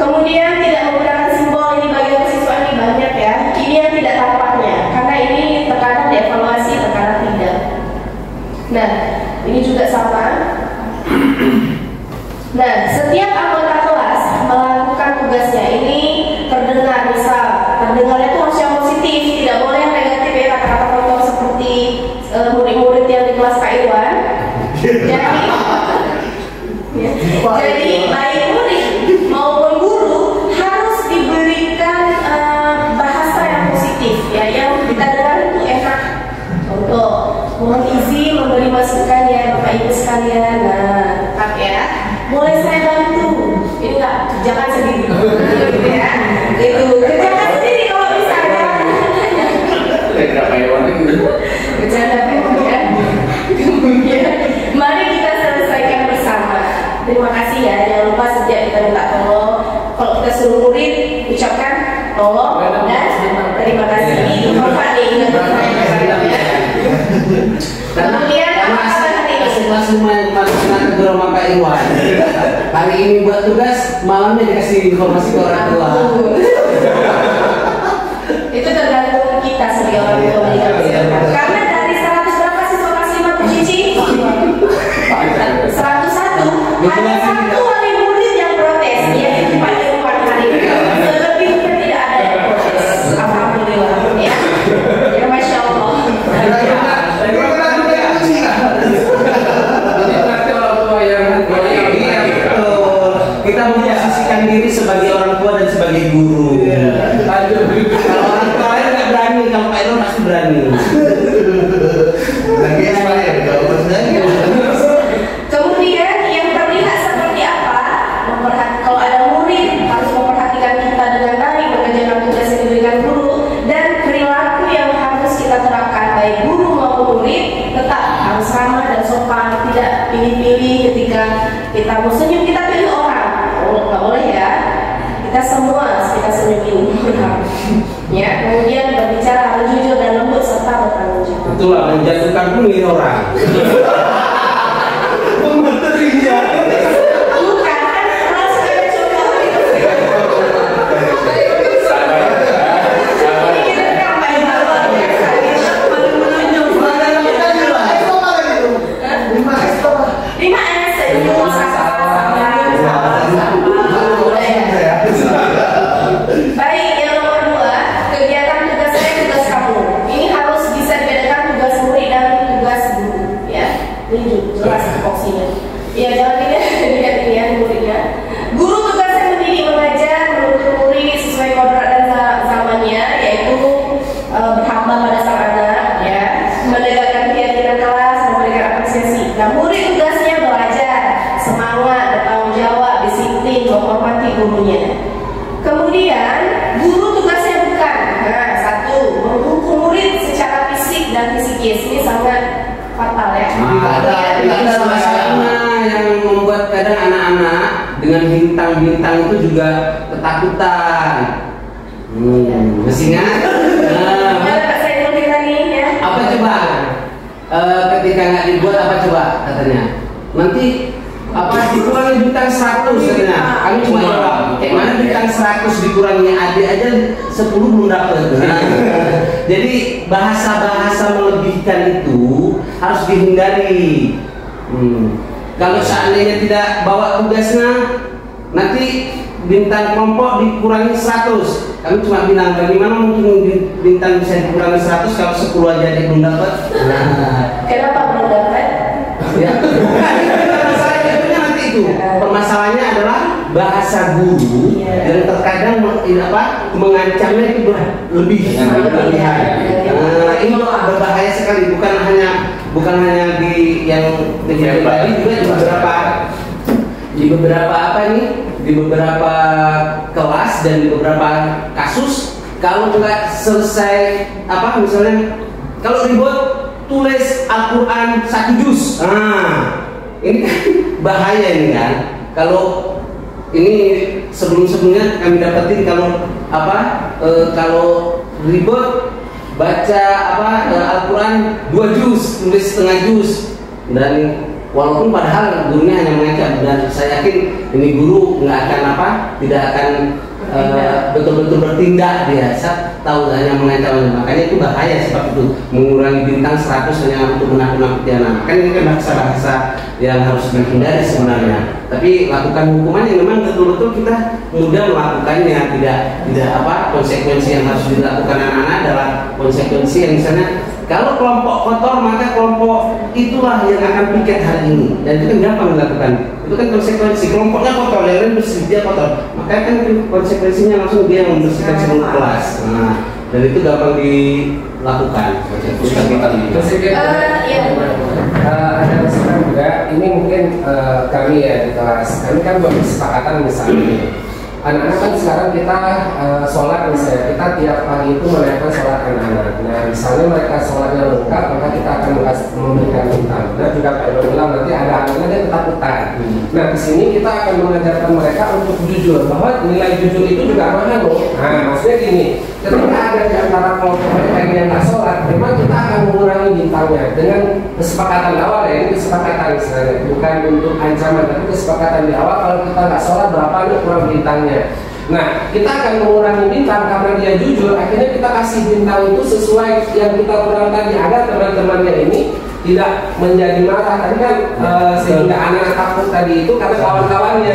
Kemudian tidak menggunakan simbol, ini bagian kesiswaan ini banyak ya. Ini yang tidak tampaknya, karena ini terkadang dievaluasi, terkadang tidak. Nah, ini juga sama. Nah, setiap anggota kelas melakukan tugasnya. Ini terdengar, misal terdengarnya itu harus yang positif, tidak boleh yang negatif ya, kata-kata kotor seperti murid-murid yang di kelas Pak Iwan. Jadi baik murid maupun guru harus diberikan bahasa yang positif ya, yang kita dengar itu enak. Contoh, mohon izin memberi masukan ya Bapak Ibu sekalian. Nah, tetap ya. Boleh saya bantu? Ini enggak, kerjakan sendiri. Gitu ya. Itu kerjakan sendiri kalau misalnya. Bercanda Pak Iwan ya. Kemudian mari kita selesaikan bersama. Terima kasih ya. Jangan lupa setiap kita minta tolong, kalau kita suruh murid ucapkan tolong dan terima kasih. Ini Bapak nih ingat ya. Kemudian apa hari ini? Kelas semua yang kemarin ke rumah Pak Iwan. Hari ini buat tugas, malamnya dikasih informasi ke orang tua. Itu tergantung kita sebagai orang tua meningkat. Karena dari 100 berapa siswa kelas 5 Bu Cici? 101. Hanya satu wali murid yang protes, yaitu Pak Irwan hari ini. Selebihnya tidak ada yang protes. Alhamdulillah ya. Ya Masya Allah. Kita memposisikan diri sebagai orang tua dan sebagai guru. Kalau orang tua lain nggak berani, kalau Pak Irwan masih berani. Lagi expired, kalau maksudnya. Kemudian yang terlihat seperti apa? Kalau ada murid harus memperhatikan kita dengan baik, mengerjakan tugas yang diberikan guru, dan perilaku yang harus kita terapkan baik guru maupun murid tetap harus ramah dan sopan, tidak pilih-pilih ketika kita mau senyum. itulah menjatuhkan pemilih orang. Menterinya. Bukan, kan harus ada contoh gitu. Ini rekam baik luar biasa. Malu menunjuk. Mana yang tadi lah? Itu mana gitu? 5S apa? 5S itu Baik, yang nomor 2, kegiatan tugas saya, tugas kamu. Ini harus bisa dibedakan tugas murid dan tugas guru, ya. Ini jelas opsinya. Ya, jangan dilihat ya muridnya. Guru tugasnya mendidik, mengajar, menuntut murid sesuai kodrat dan zamannya, yaitu berhamba pada sang anak, ya, menegakkan keyakinan kelas, memberikan apresiasi. Nah, murid tugasnya belajar, semangat, bertanggung jawab, disiplin, menghormati gurunya. Kemudian guru tugasnya bukan, nah, 1, menghukum murid secara fisik dan psikis. Ini sangat fatal ya. Ada masalah yang membuat kadang anak-anak dengan bintang-bintang itu juga ketakutan. Masih ingat? Gimana Pak Saiful kita nih ya? Apa coba? Ketika nggak dibuat apa coba katanya? Nanti apa dikurangi bintang 100 katanya? Kami cuma jawab, kayak mana bintang 100 dikurangi adik aja 10 belum dapat. Jadi bahasa-bahasa melebihkan itu harus dihindari. Kalau seandainya tidak bawa tugasnya, nanti bintang kelompok dikurangi 100. Kami cuma bilang bagaimana mungkin bintang bisa dikurangi 100 kalau 10 aja dia belum dapat. Kenapa belum dapat? Ya. Masalahnya nanti itu. Permasalahannya adalah bahasa guru yang terkadang mengancamnya itu berlebih. Ini berbahaya sekali, bukan hanya di yang terjadi juga di beberapa kelas dan di beberapa kasus kalau nggak selesai misalnya kalau ribut tulis Al-Quran 1 juz. Ini kan bahaya ini kan. Kalau ini sebelumnya kami dapetin kalau ribut baca Al-Quran 2 juz, tulis setengah juz, dan walaupun padahal gurunya hanya mengancam, dan saya yakin ini guru tidak akan betul-betul bertindak, dia tahu hanya mengancam. Makanya itu bahaya, sebab itu mengurangi bintang 100 hanya untuk menakut-nakuti anak. Kan ini kan bahasa-bahasa yang harus dihindari sebenarnya. Tapi lakukan hukuman yang memang betul-betul kita mudah melakukannya, tidak konsekuensi yang harus dilakukan anak-anak adalah konsekuensi yang misalnya kalau kelompok kotor maka kelompok itulah yang akan piket hari ini, dan itu kan gampang dilakukan. Itu kan konsekuensi, kelompoknya kotor, yang lain bersih, dia kotor, maka kan konsekuensinya langsung dia membersihkan seluruh kelas. Dan itu gampang dilakukan. Ada masukan juga. Ini mungkin kami ya di kelas, kami kan buat kesepakatan misalnya. Anak-anak kan sekarang kita sholat misalnya, kita tiap pagi itu menaikkan sholat anak-anak. Nah misalnya mereka sholatnya lengkap, maka kita akan memberikan bintang. Nah juga Pak Ibu bilang nanti ada anak-anak yang ketakutan. Nah di sini kita akan mengajarkan mereka untuk jujur, bahwa nilai jujur itu juga mahal loh. Nah maksudnya gini, ketika ada di antara kelompok mereka yang nggak sholat, memang kita akan mengurangi bintangnya dengan kesepakatan awal ya. Ini kesepakatan misalnya, bukan untuk ancaman, tapi kesepakatan di awal. Kalau kita nggak sholat berapa nih kurang bintangnya. Nah, kita akan mengurangi bintang karena dia jujur. Akhirnya kita kasih bintang itu sesuai yang kita kurang tadi, agar teman-temannya ini tidak menjadi marah. Tadi kan sehingga anak takut tadi itu karena kawan-kawannya.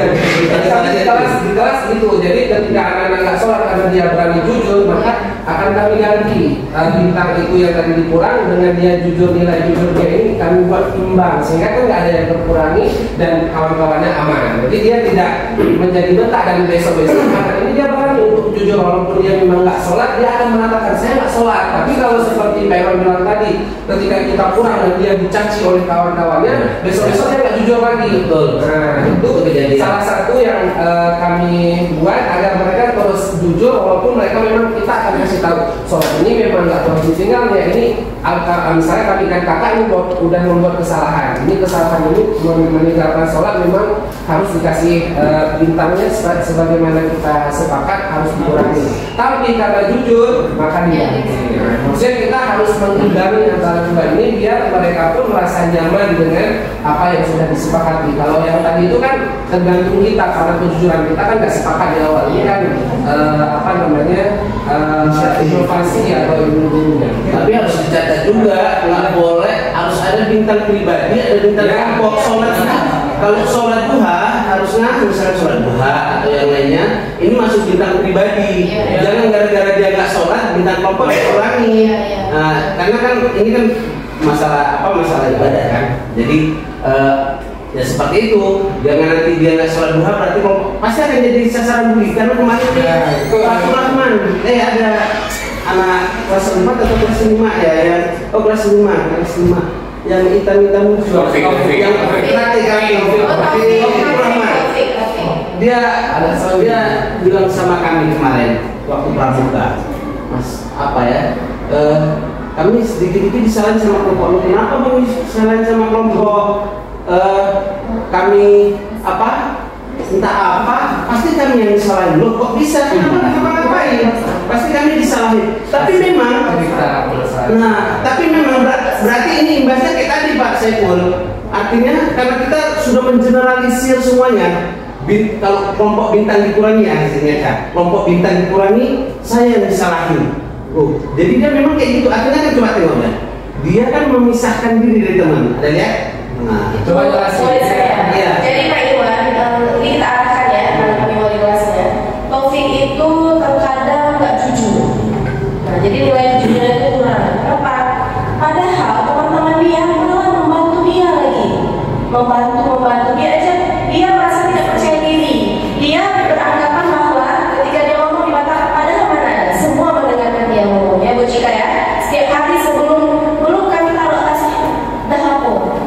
Di kelas gitu. Jadi ketika anak-anak nggak sholat karena dia berani jujur, maka akan kami ganti bintang itu yang tadi dikurang dengan dia jujur, nilai jujurnya ini kami buat imbang, sehingga kan nggak ada yang terkurangi dan kawan-kawannya aman. Jadi dia tidak menjadi betah, dan besok-besok karena ini dia berani untuk jujur, walaupun dia memang nggak sholat, dia akan mengatakan saya nggak sholat. Tapi kalau seperti Pak Iwan bilang tadi, ketika kita kurang dan dia dicaci oleh kawan-kawannya, besok-besok dia nggak jujur lagi. Nah itu salah satu yang kami buat agar mereka terus jujur walaupun mereka memang kita akan kasih tahu sholat ini memang nggak wajib tinggal ya, ini misalnya kami kan kakak ini udah membuat kesalahan, ini kesalahan ini meninggalkan sholat memang harus dikasih bintangnya sebagaimana kita sepakat harus dikurangi, tapi karena jujur maka diganti. Maksudnya kita harus mengimbangi antara dua ini biar mereka pun merasa nyaman dengan apa yang sudah disepakati. Kalau yang tadi itu kan tergantung kita, karena kejujuran kita kan nggak sepakat di awal, ini kan inovasi atau ilmu-ilmunya. Tapi harus dicatat juga, nggak boleh harus ada bintang pribadi, ada bintang kelompok. Sholat kalau sholat duha harusnya misalnya sholat duha atau yang lainnya ini masuk bintang pribadi. Jangan gara-gara dia nggak sholat bintang kelompok dikurangi. Nah, karena kan ini kan masalah ibadah kan. Jadi ya seperti itu. Jangan nanti dia nggak sholat duha berarti pasti akan jadi sasaran bully. Karena kemarin Rahman ada anak kelas 4 atau kelas 5 ya, kelas 5 yang hitam-hitam yang dia bilang sama kami kemarin waktu pramuka, Mas kami sedikit-sedikit disalahin sama kelompok. Kenapa bang disalahin sama kelompok? Kami entah apa, pasti kami yang disalahin. Loh kok bisa? Ngapain? Pasti kami disalahin. Tapi memang berarti ini imbasnya kayak tadi Pak Saiful. Artinya karena kita sudah mengeneralisir semuanya. Kalau kelompok bintang dikurangi hasilnya kan, kelompok bintang dikurangi, saya yang disalahin. Jadi dia memang kayak gitu. Artinya kan coba tengok ya. Dia kan memisahkan diri dari teman. Ada lihat? Coba jelasin. Iya. Jadi Pak Iwan, ini kita arahkan ya, karena kami wali kelasnya. Taufik itu terkadang nggak jujur. Nah, jadi nilai jujurnya itu kurang. Kenapa? Padahal teman-teman dia malah membantu dia lagi, membantu dia aja. Dia merasa tidak percaya diri. Dia beranggapan bahwa ketika dia ngomong dibatalkan, padahal mana ada semua mendengarkan dia ngomong ya Bu Cika ya. Setiap hari belum kami taruh atasnya dah lapor.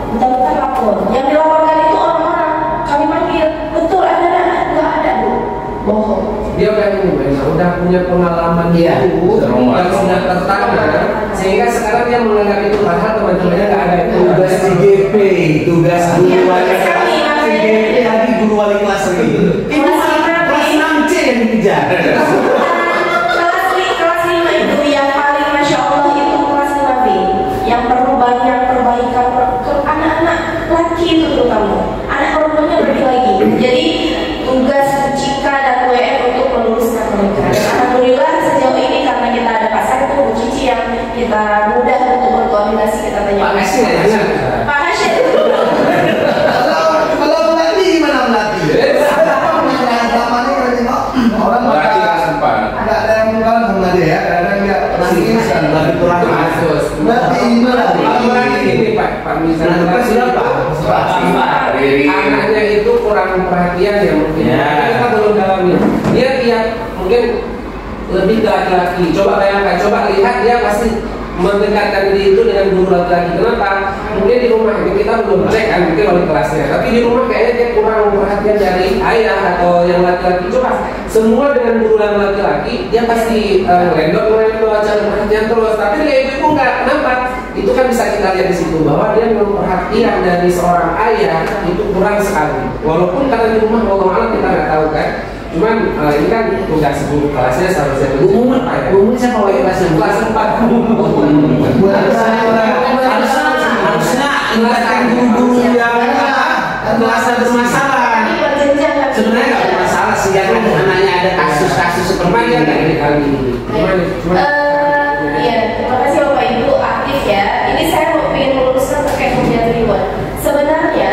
Yang dilaporkan itu orang-orang, kami panggil, betul ada nggak ada Bu, bohong. Dia udah punya pengalaman itu, yang sudah tertanam, sehingga sekarang dia menganggap itu padahal teman-temannya nggak ada. Tugas CGP, tugas guru wali kelas, CGP lagi guru wali kelas lagi. Itu kelas 6C yang dikejar. Kelas 5 itu yang paling masya Allah itu kelas 5B, yang perlu banyak perbaikan ke anak-anak laki itu terutama, anak perempuannya lebih lagi. Jadi tugas Cika dan WM untuk meluruskan mereka. Alhamdulillah sejauh ini karena kita ada Pak Sarto, Bu Cici yang kita mudah untuk berkoordinasi, kita tanya Pak Hashim ya? Pak Hashim. Kalau Melati gimana Melati? Orang nggak ada yang bukan sama dia ya, kadang dia nangis kan, Lagi kurang kasus. Melati gimana? Ini Pak misalnya anaknya itu kurang perhatian ya mungkin. Kita belum dalami. Dia tiap mungkin lebih ke laki-laki. Coba bayangkan, coba lihat dia pasti mendekatkan diri itu dengan guru laki-laki. Kenapa? Mungkin di rumah ini kita belum cek kan, mungkin oleh kelasnya. Tapi di rumah kayaknya dia kurang perhatian dari ayah atau yang laki-laki. Coba semua dengan guru yang laki-laki, dia pasti ngelendok cari perhatian terus. Tapi dia ibu enggak. Kenapa? Itu kan bisa kita lihat di situ bahwa dia memang perhatian dari seorang ayah itu kurang sekali. Walaupun karena di rumah Allah kita nggak tahu kan. Cuman ini kan tugas guru kelasnya seharusnya Umumnya siapa wali kelasnya? kelas 4. Harusnya ingatkan guru-guru yang kelasnya bermasalah. Sebenarnya nggak bermasalah sih, ya kan anaknya ada kasus-kasus seperti ini. Iya, terima kasih Bapak Ibu aktif ya. Ini saya mau ingin meluruskan terkait pemberian reward. Sebenarnya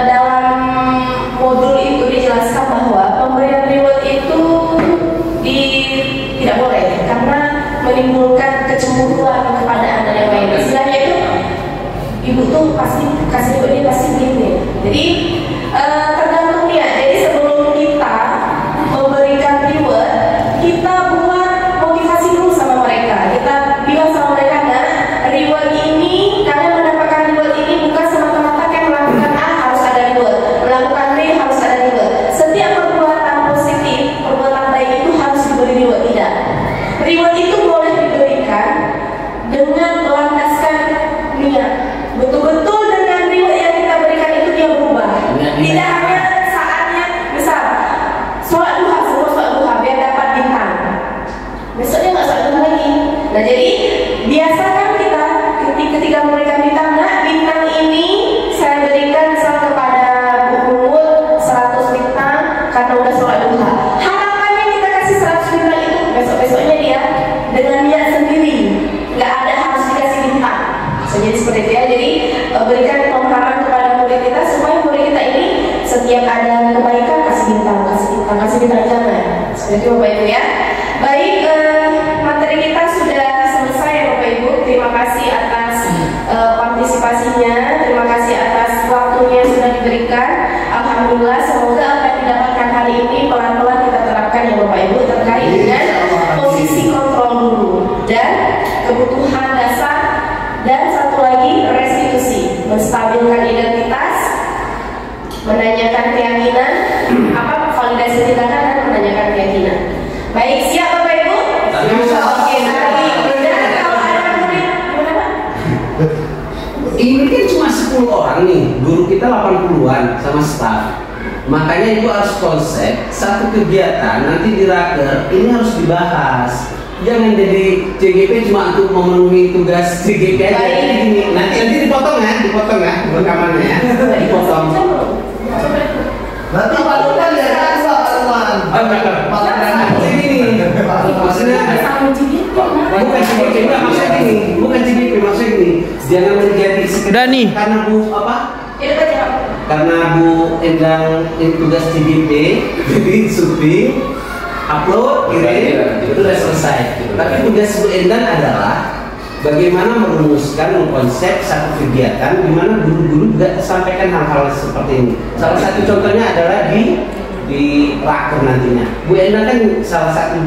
dalam modul itu dijelaskan bahwa pemberian reward itu tidak boleh karena menimbulkan kecemburuan kepada anak yang lain. Istilahnya itu ibu tuh pasti kasih reward dia pasti begini. Jadi tergantung dia. Jadi sebelum kita memberikan reward, kita buat sholat duha. Harapannya kita kasih 100 bintang itu besok-besoknya dia dengan niat sendiri, nggak ada harus dikasih bintang. So, jadi seperti itu ya. Jadi berikan pemahaman kepada murid kita supaya murid kita ini setiap ada kebaikan kasih bintang, jangan. Seperti itu Bapak Ibu ya. Baik, materi kita sudah selesai ya Bapak Ibu. Terima kasih atas partisipasinya, terima kasih atas waktunya yang sudah diberikan. Alhamdulillah, semoga apa yang didapatkan hari ini pelan-pelan kita terapkan ya Bapak Ibu terkait dengan posisi kontrol guru dan kebutuhan dasar, dan satu lagi restitusi, menstabilkan identitas, menanyakan keyakinan, validasi tindakan dan menanyakan keyakinan. Baik, siap Bapak Ibu? Oke, nanti dan kalau ada murid gimana Pak? Ini kan cuma 10 orang nih, guru kita 80-an sama staf. Makanya itu harus konsep satu kegiatan nanti di raker ini harus dibahas. Jangan jadi CGP cuma untuk memenuhi tugas CGP aja. Jadi gini, nanti dipotong ya rekamannya ya. Dipotong. Nanti patungan ya, Maksudnya bukan CGP, maksudnya gini, jangan menjadi sekedar karena Bu apa? Karena Bu Endang tugas CGP, jadi syuting, upload, kirim, itu sudah selesai. Tapi tugas Bu Endang adalah bagaimana merumuskan konsep satu kegiatan di mana guru-guru juga sampaikan hal-hal seperti ini. Salah satu contohnya adalah di raker nantinya. Bu Endang kan salah satu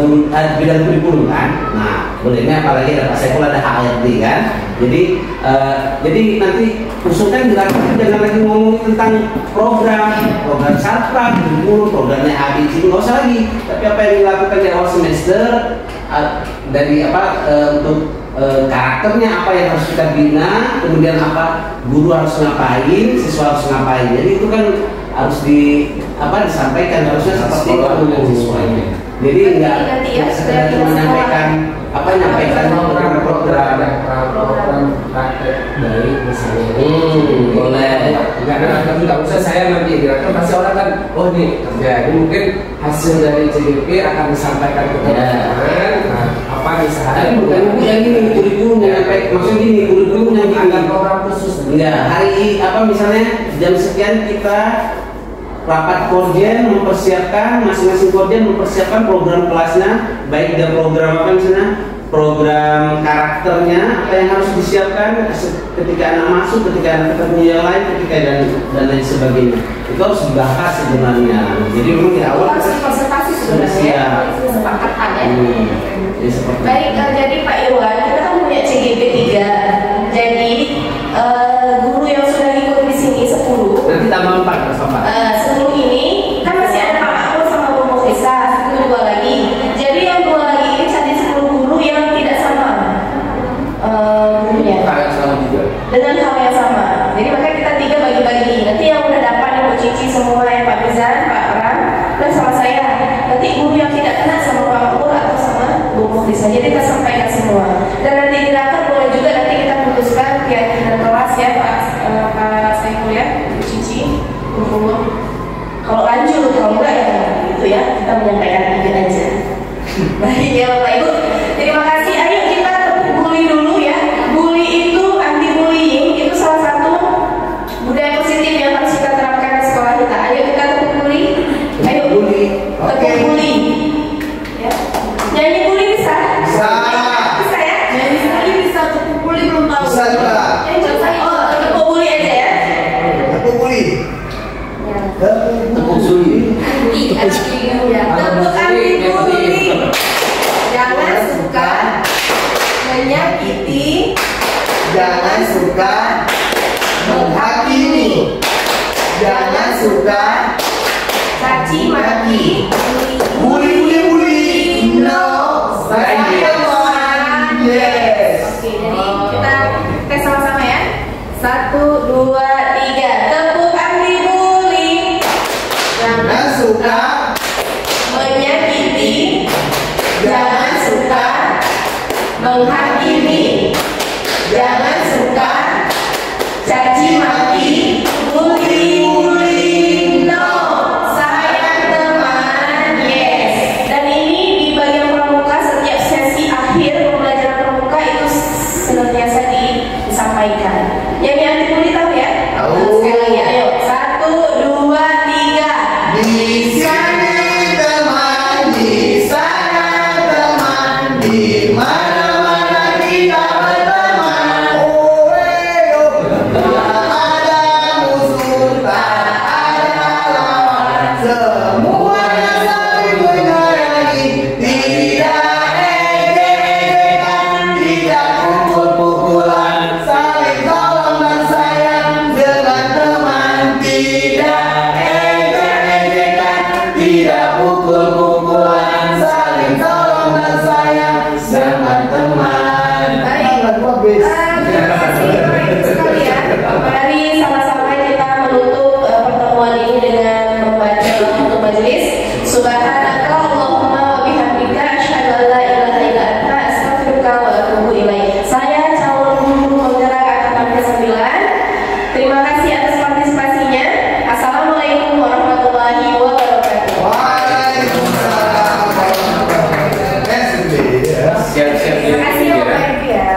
guru bidang kurikulum kan. Nah, bolehnya apalagi ada Pak Saiful, ada HRD kan. Jadi nanti usulkan di raker jangan lagi ngomong tentang program sarprap, kurikulum, programnya ABC, nggak usah lagi. Tapi apa yang dilakukan di awal semester dari untuk karakternya apa yang harus kita bina, kemudian apa guru harus ngapain, siswa harus ngapain. Jadi itu kan harus disampaikan, harusnya seperti itu. Jadi nggak sekedar menyampaikan nyampaikan program praktek dari misalnya boleh. Nggak usah saya nanti direktur pasti orang kan nih kerja ini mungkin hasil dari CDP akan disampaikan ke teman-teman. Apa misalnya bukan yang ini kurikulum yang maksudnya gini, kurikulum yang ada program khusus enggak hari misalnya jam sekian kita rapat korjen mempersiapkan, masing-masing korjen mempersiapkan program kelasnya, baik dan program misalnya program karakternya apa yang harus disiapkan ketika anak masuk, ketika anak ketemu yang lain, ketika dan lain sebagainya. Itu harus dibahas sebenarnya. Jadi memang di awal harus presentasi sebenarnya, kesepakatan ya. Baik, jadi Pak Irwan, kita kan punya CGP 3. Jadi guru yang sudah ikut di sini 10. Nanti tambah 4 Pak. 10 ini kan masih ada Pak Akul sama Bu Mufisa, itu 2 lagi. Jadi yang 2 lagi ini tadi 10 guru yang tidak sama gurunya. Dengan hal yang sama. Jadi makanya kita 3 bagi-bagi. Nanti yang udah dapat Ibu Cici semua, ya Pak Rizan, Pak Ram, dan sama saya. Nanti guru yang tidak kena sama Pak Akul atau sama Bu Mufisa. Jadi kita sampaikan semua. Dan nanti di rapat boleh juga nanti kita putuskan keyakinan kelas ya Pak Saiful ya, Bu Cici, Bu Kumul. Kalau lanjut, kalau enggak ya itu ya kita menyampaikan ide aja. Baik ya Bapak Ibu, terima kasih. Ayo kita bully dulu ya. Bully itu anti bullying itu salah satu budaya positif yang harus kita terapkan di sekolah kita. Ayo kita tepuk bully. Ayo bully. Tepuk bully. Ya. Nyanyi bully bisa? Bisa. Bisa ya? Nyanyi bully bisa, tepuk bully belum tahu. Bisa juga. Tepuk bully aja ya. Tepuk bully. Tepuk suli. Tepuk anti bully. Jangan suka menyakiti, Jangan suka menghakimi. Jangan suka caci maki, bully. No. Saya Tuhan. Yes. Oke, jadi kita tes sama-sama ya. 1, 2, 3. Tepuk anti bully. Jangan suka menyakiti, jangan suka menghakimi, jangan suka caci maki, bully. No. Sayang Mari sama-sama kita menutup pertemuan ini dengan membaca untuk majelis. Subhanaka Allahumma wa bihamdika asyhadu an la ilaha illa anta astaghfiruka wa atubu ilaik. Saya calon guru penggerak angkatan ke-9. Terima kasih atas partisipasinya. Assalamualaikum warahmatullahi wabarakatuh. Waalaikumsalam warahmatullahi wabarakatuh. Siap-siap. Terima kasih ya Bapak Ibu ya.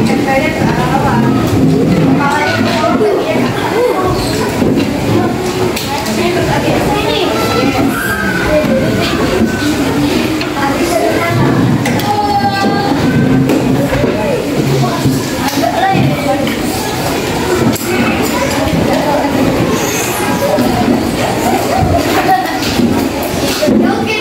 Tempelnya ke arah bawah. Kepalanya ke bawah, kakinya ke atas. Ini terus agak sini. Habis dari sana. Agak lain. Oke,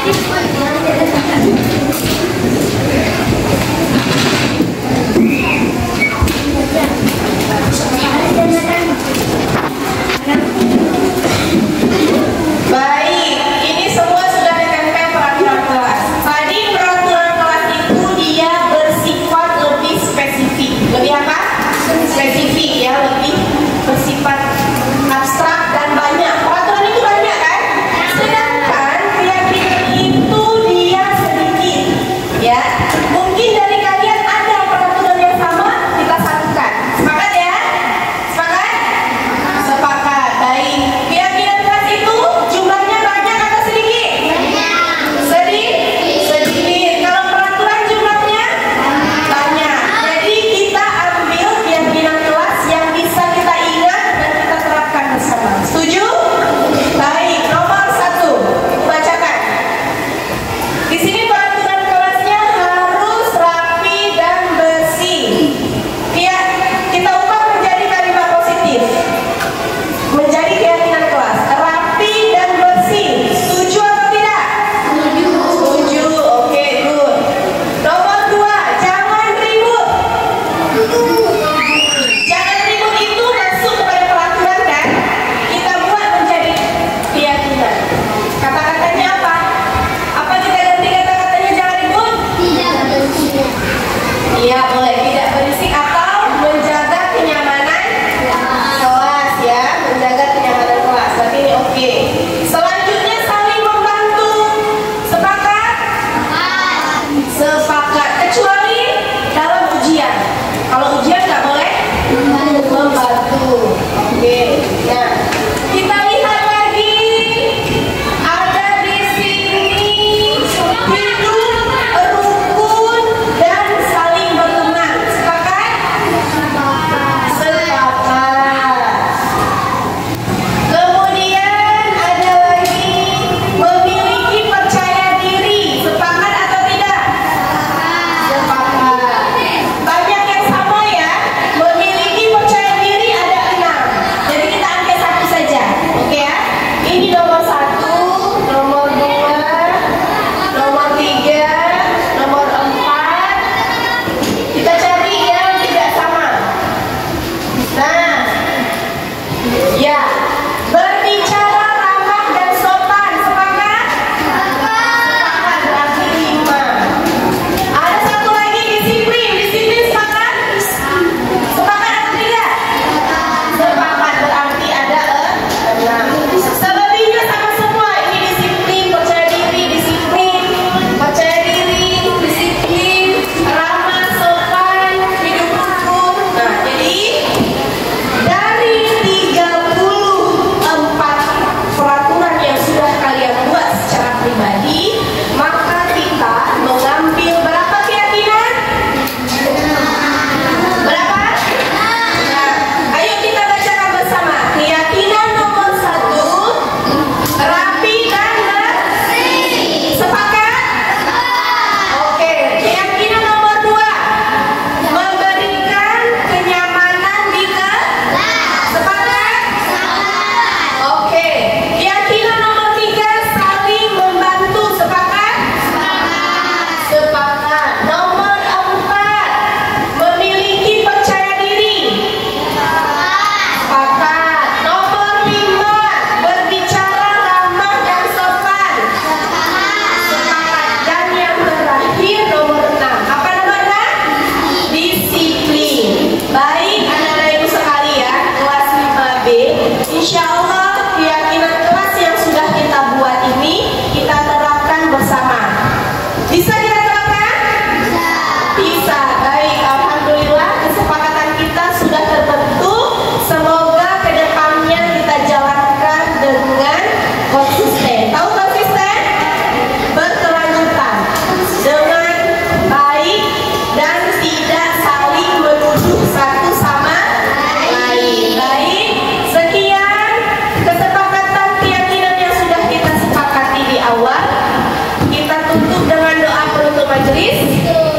majelis.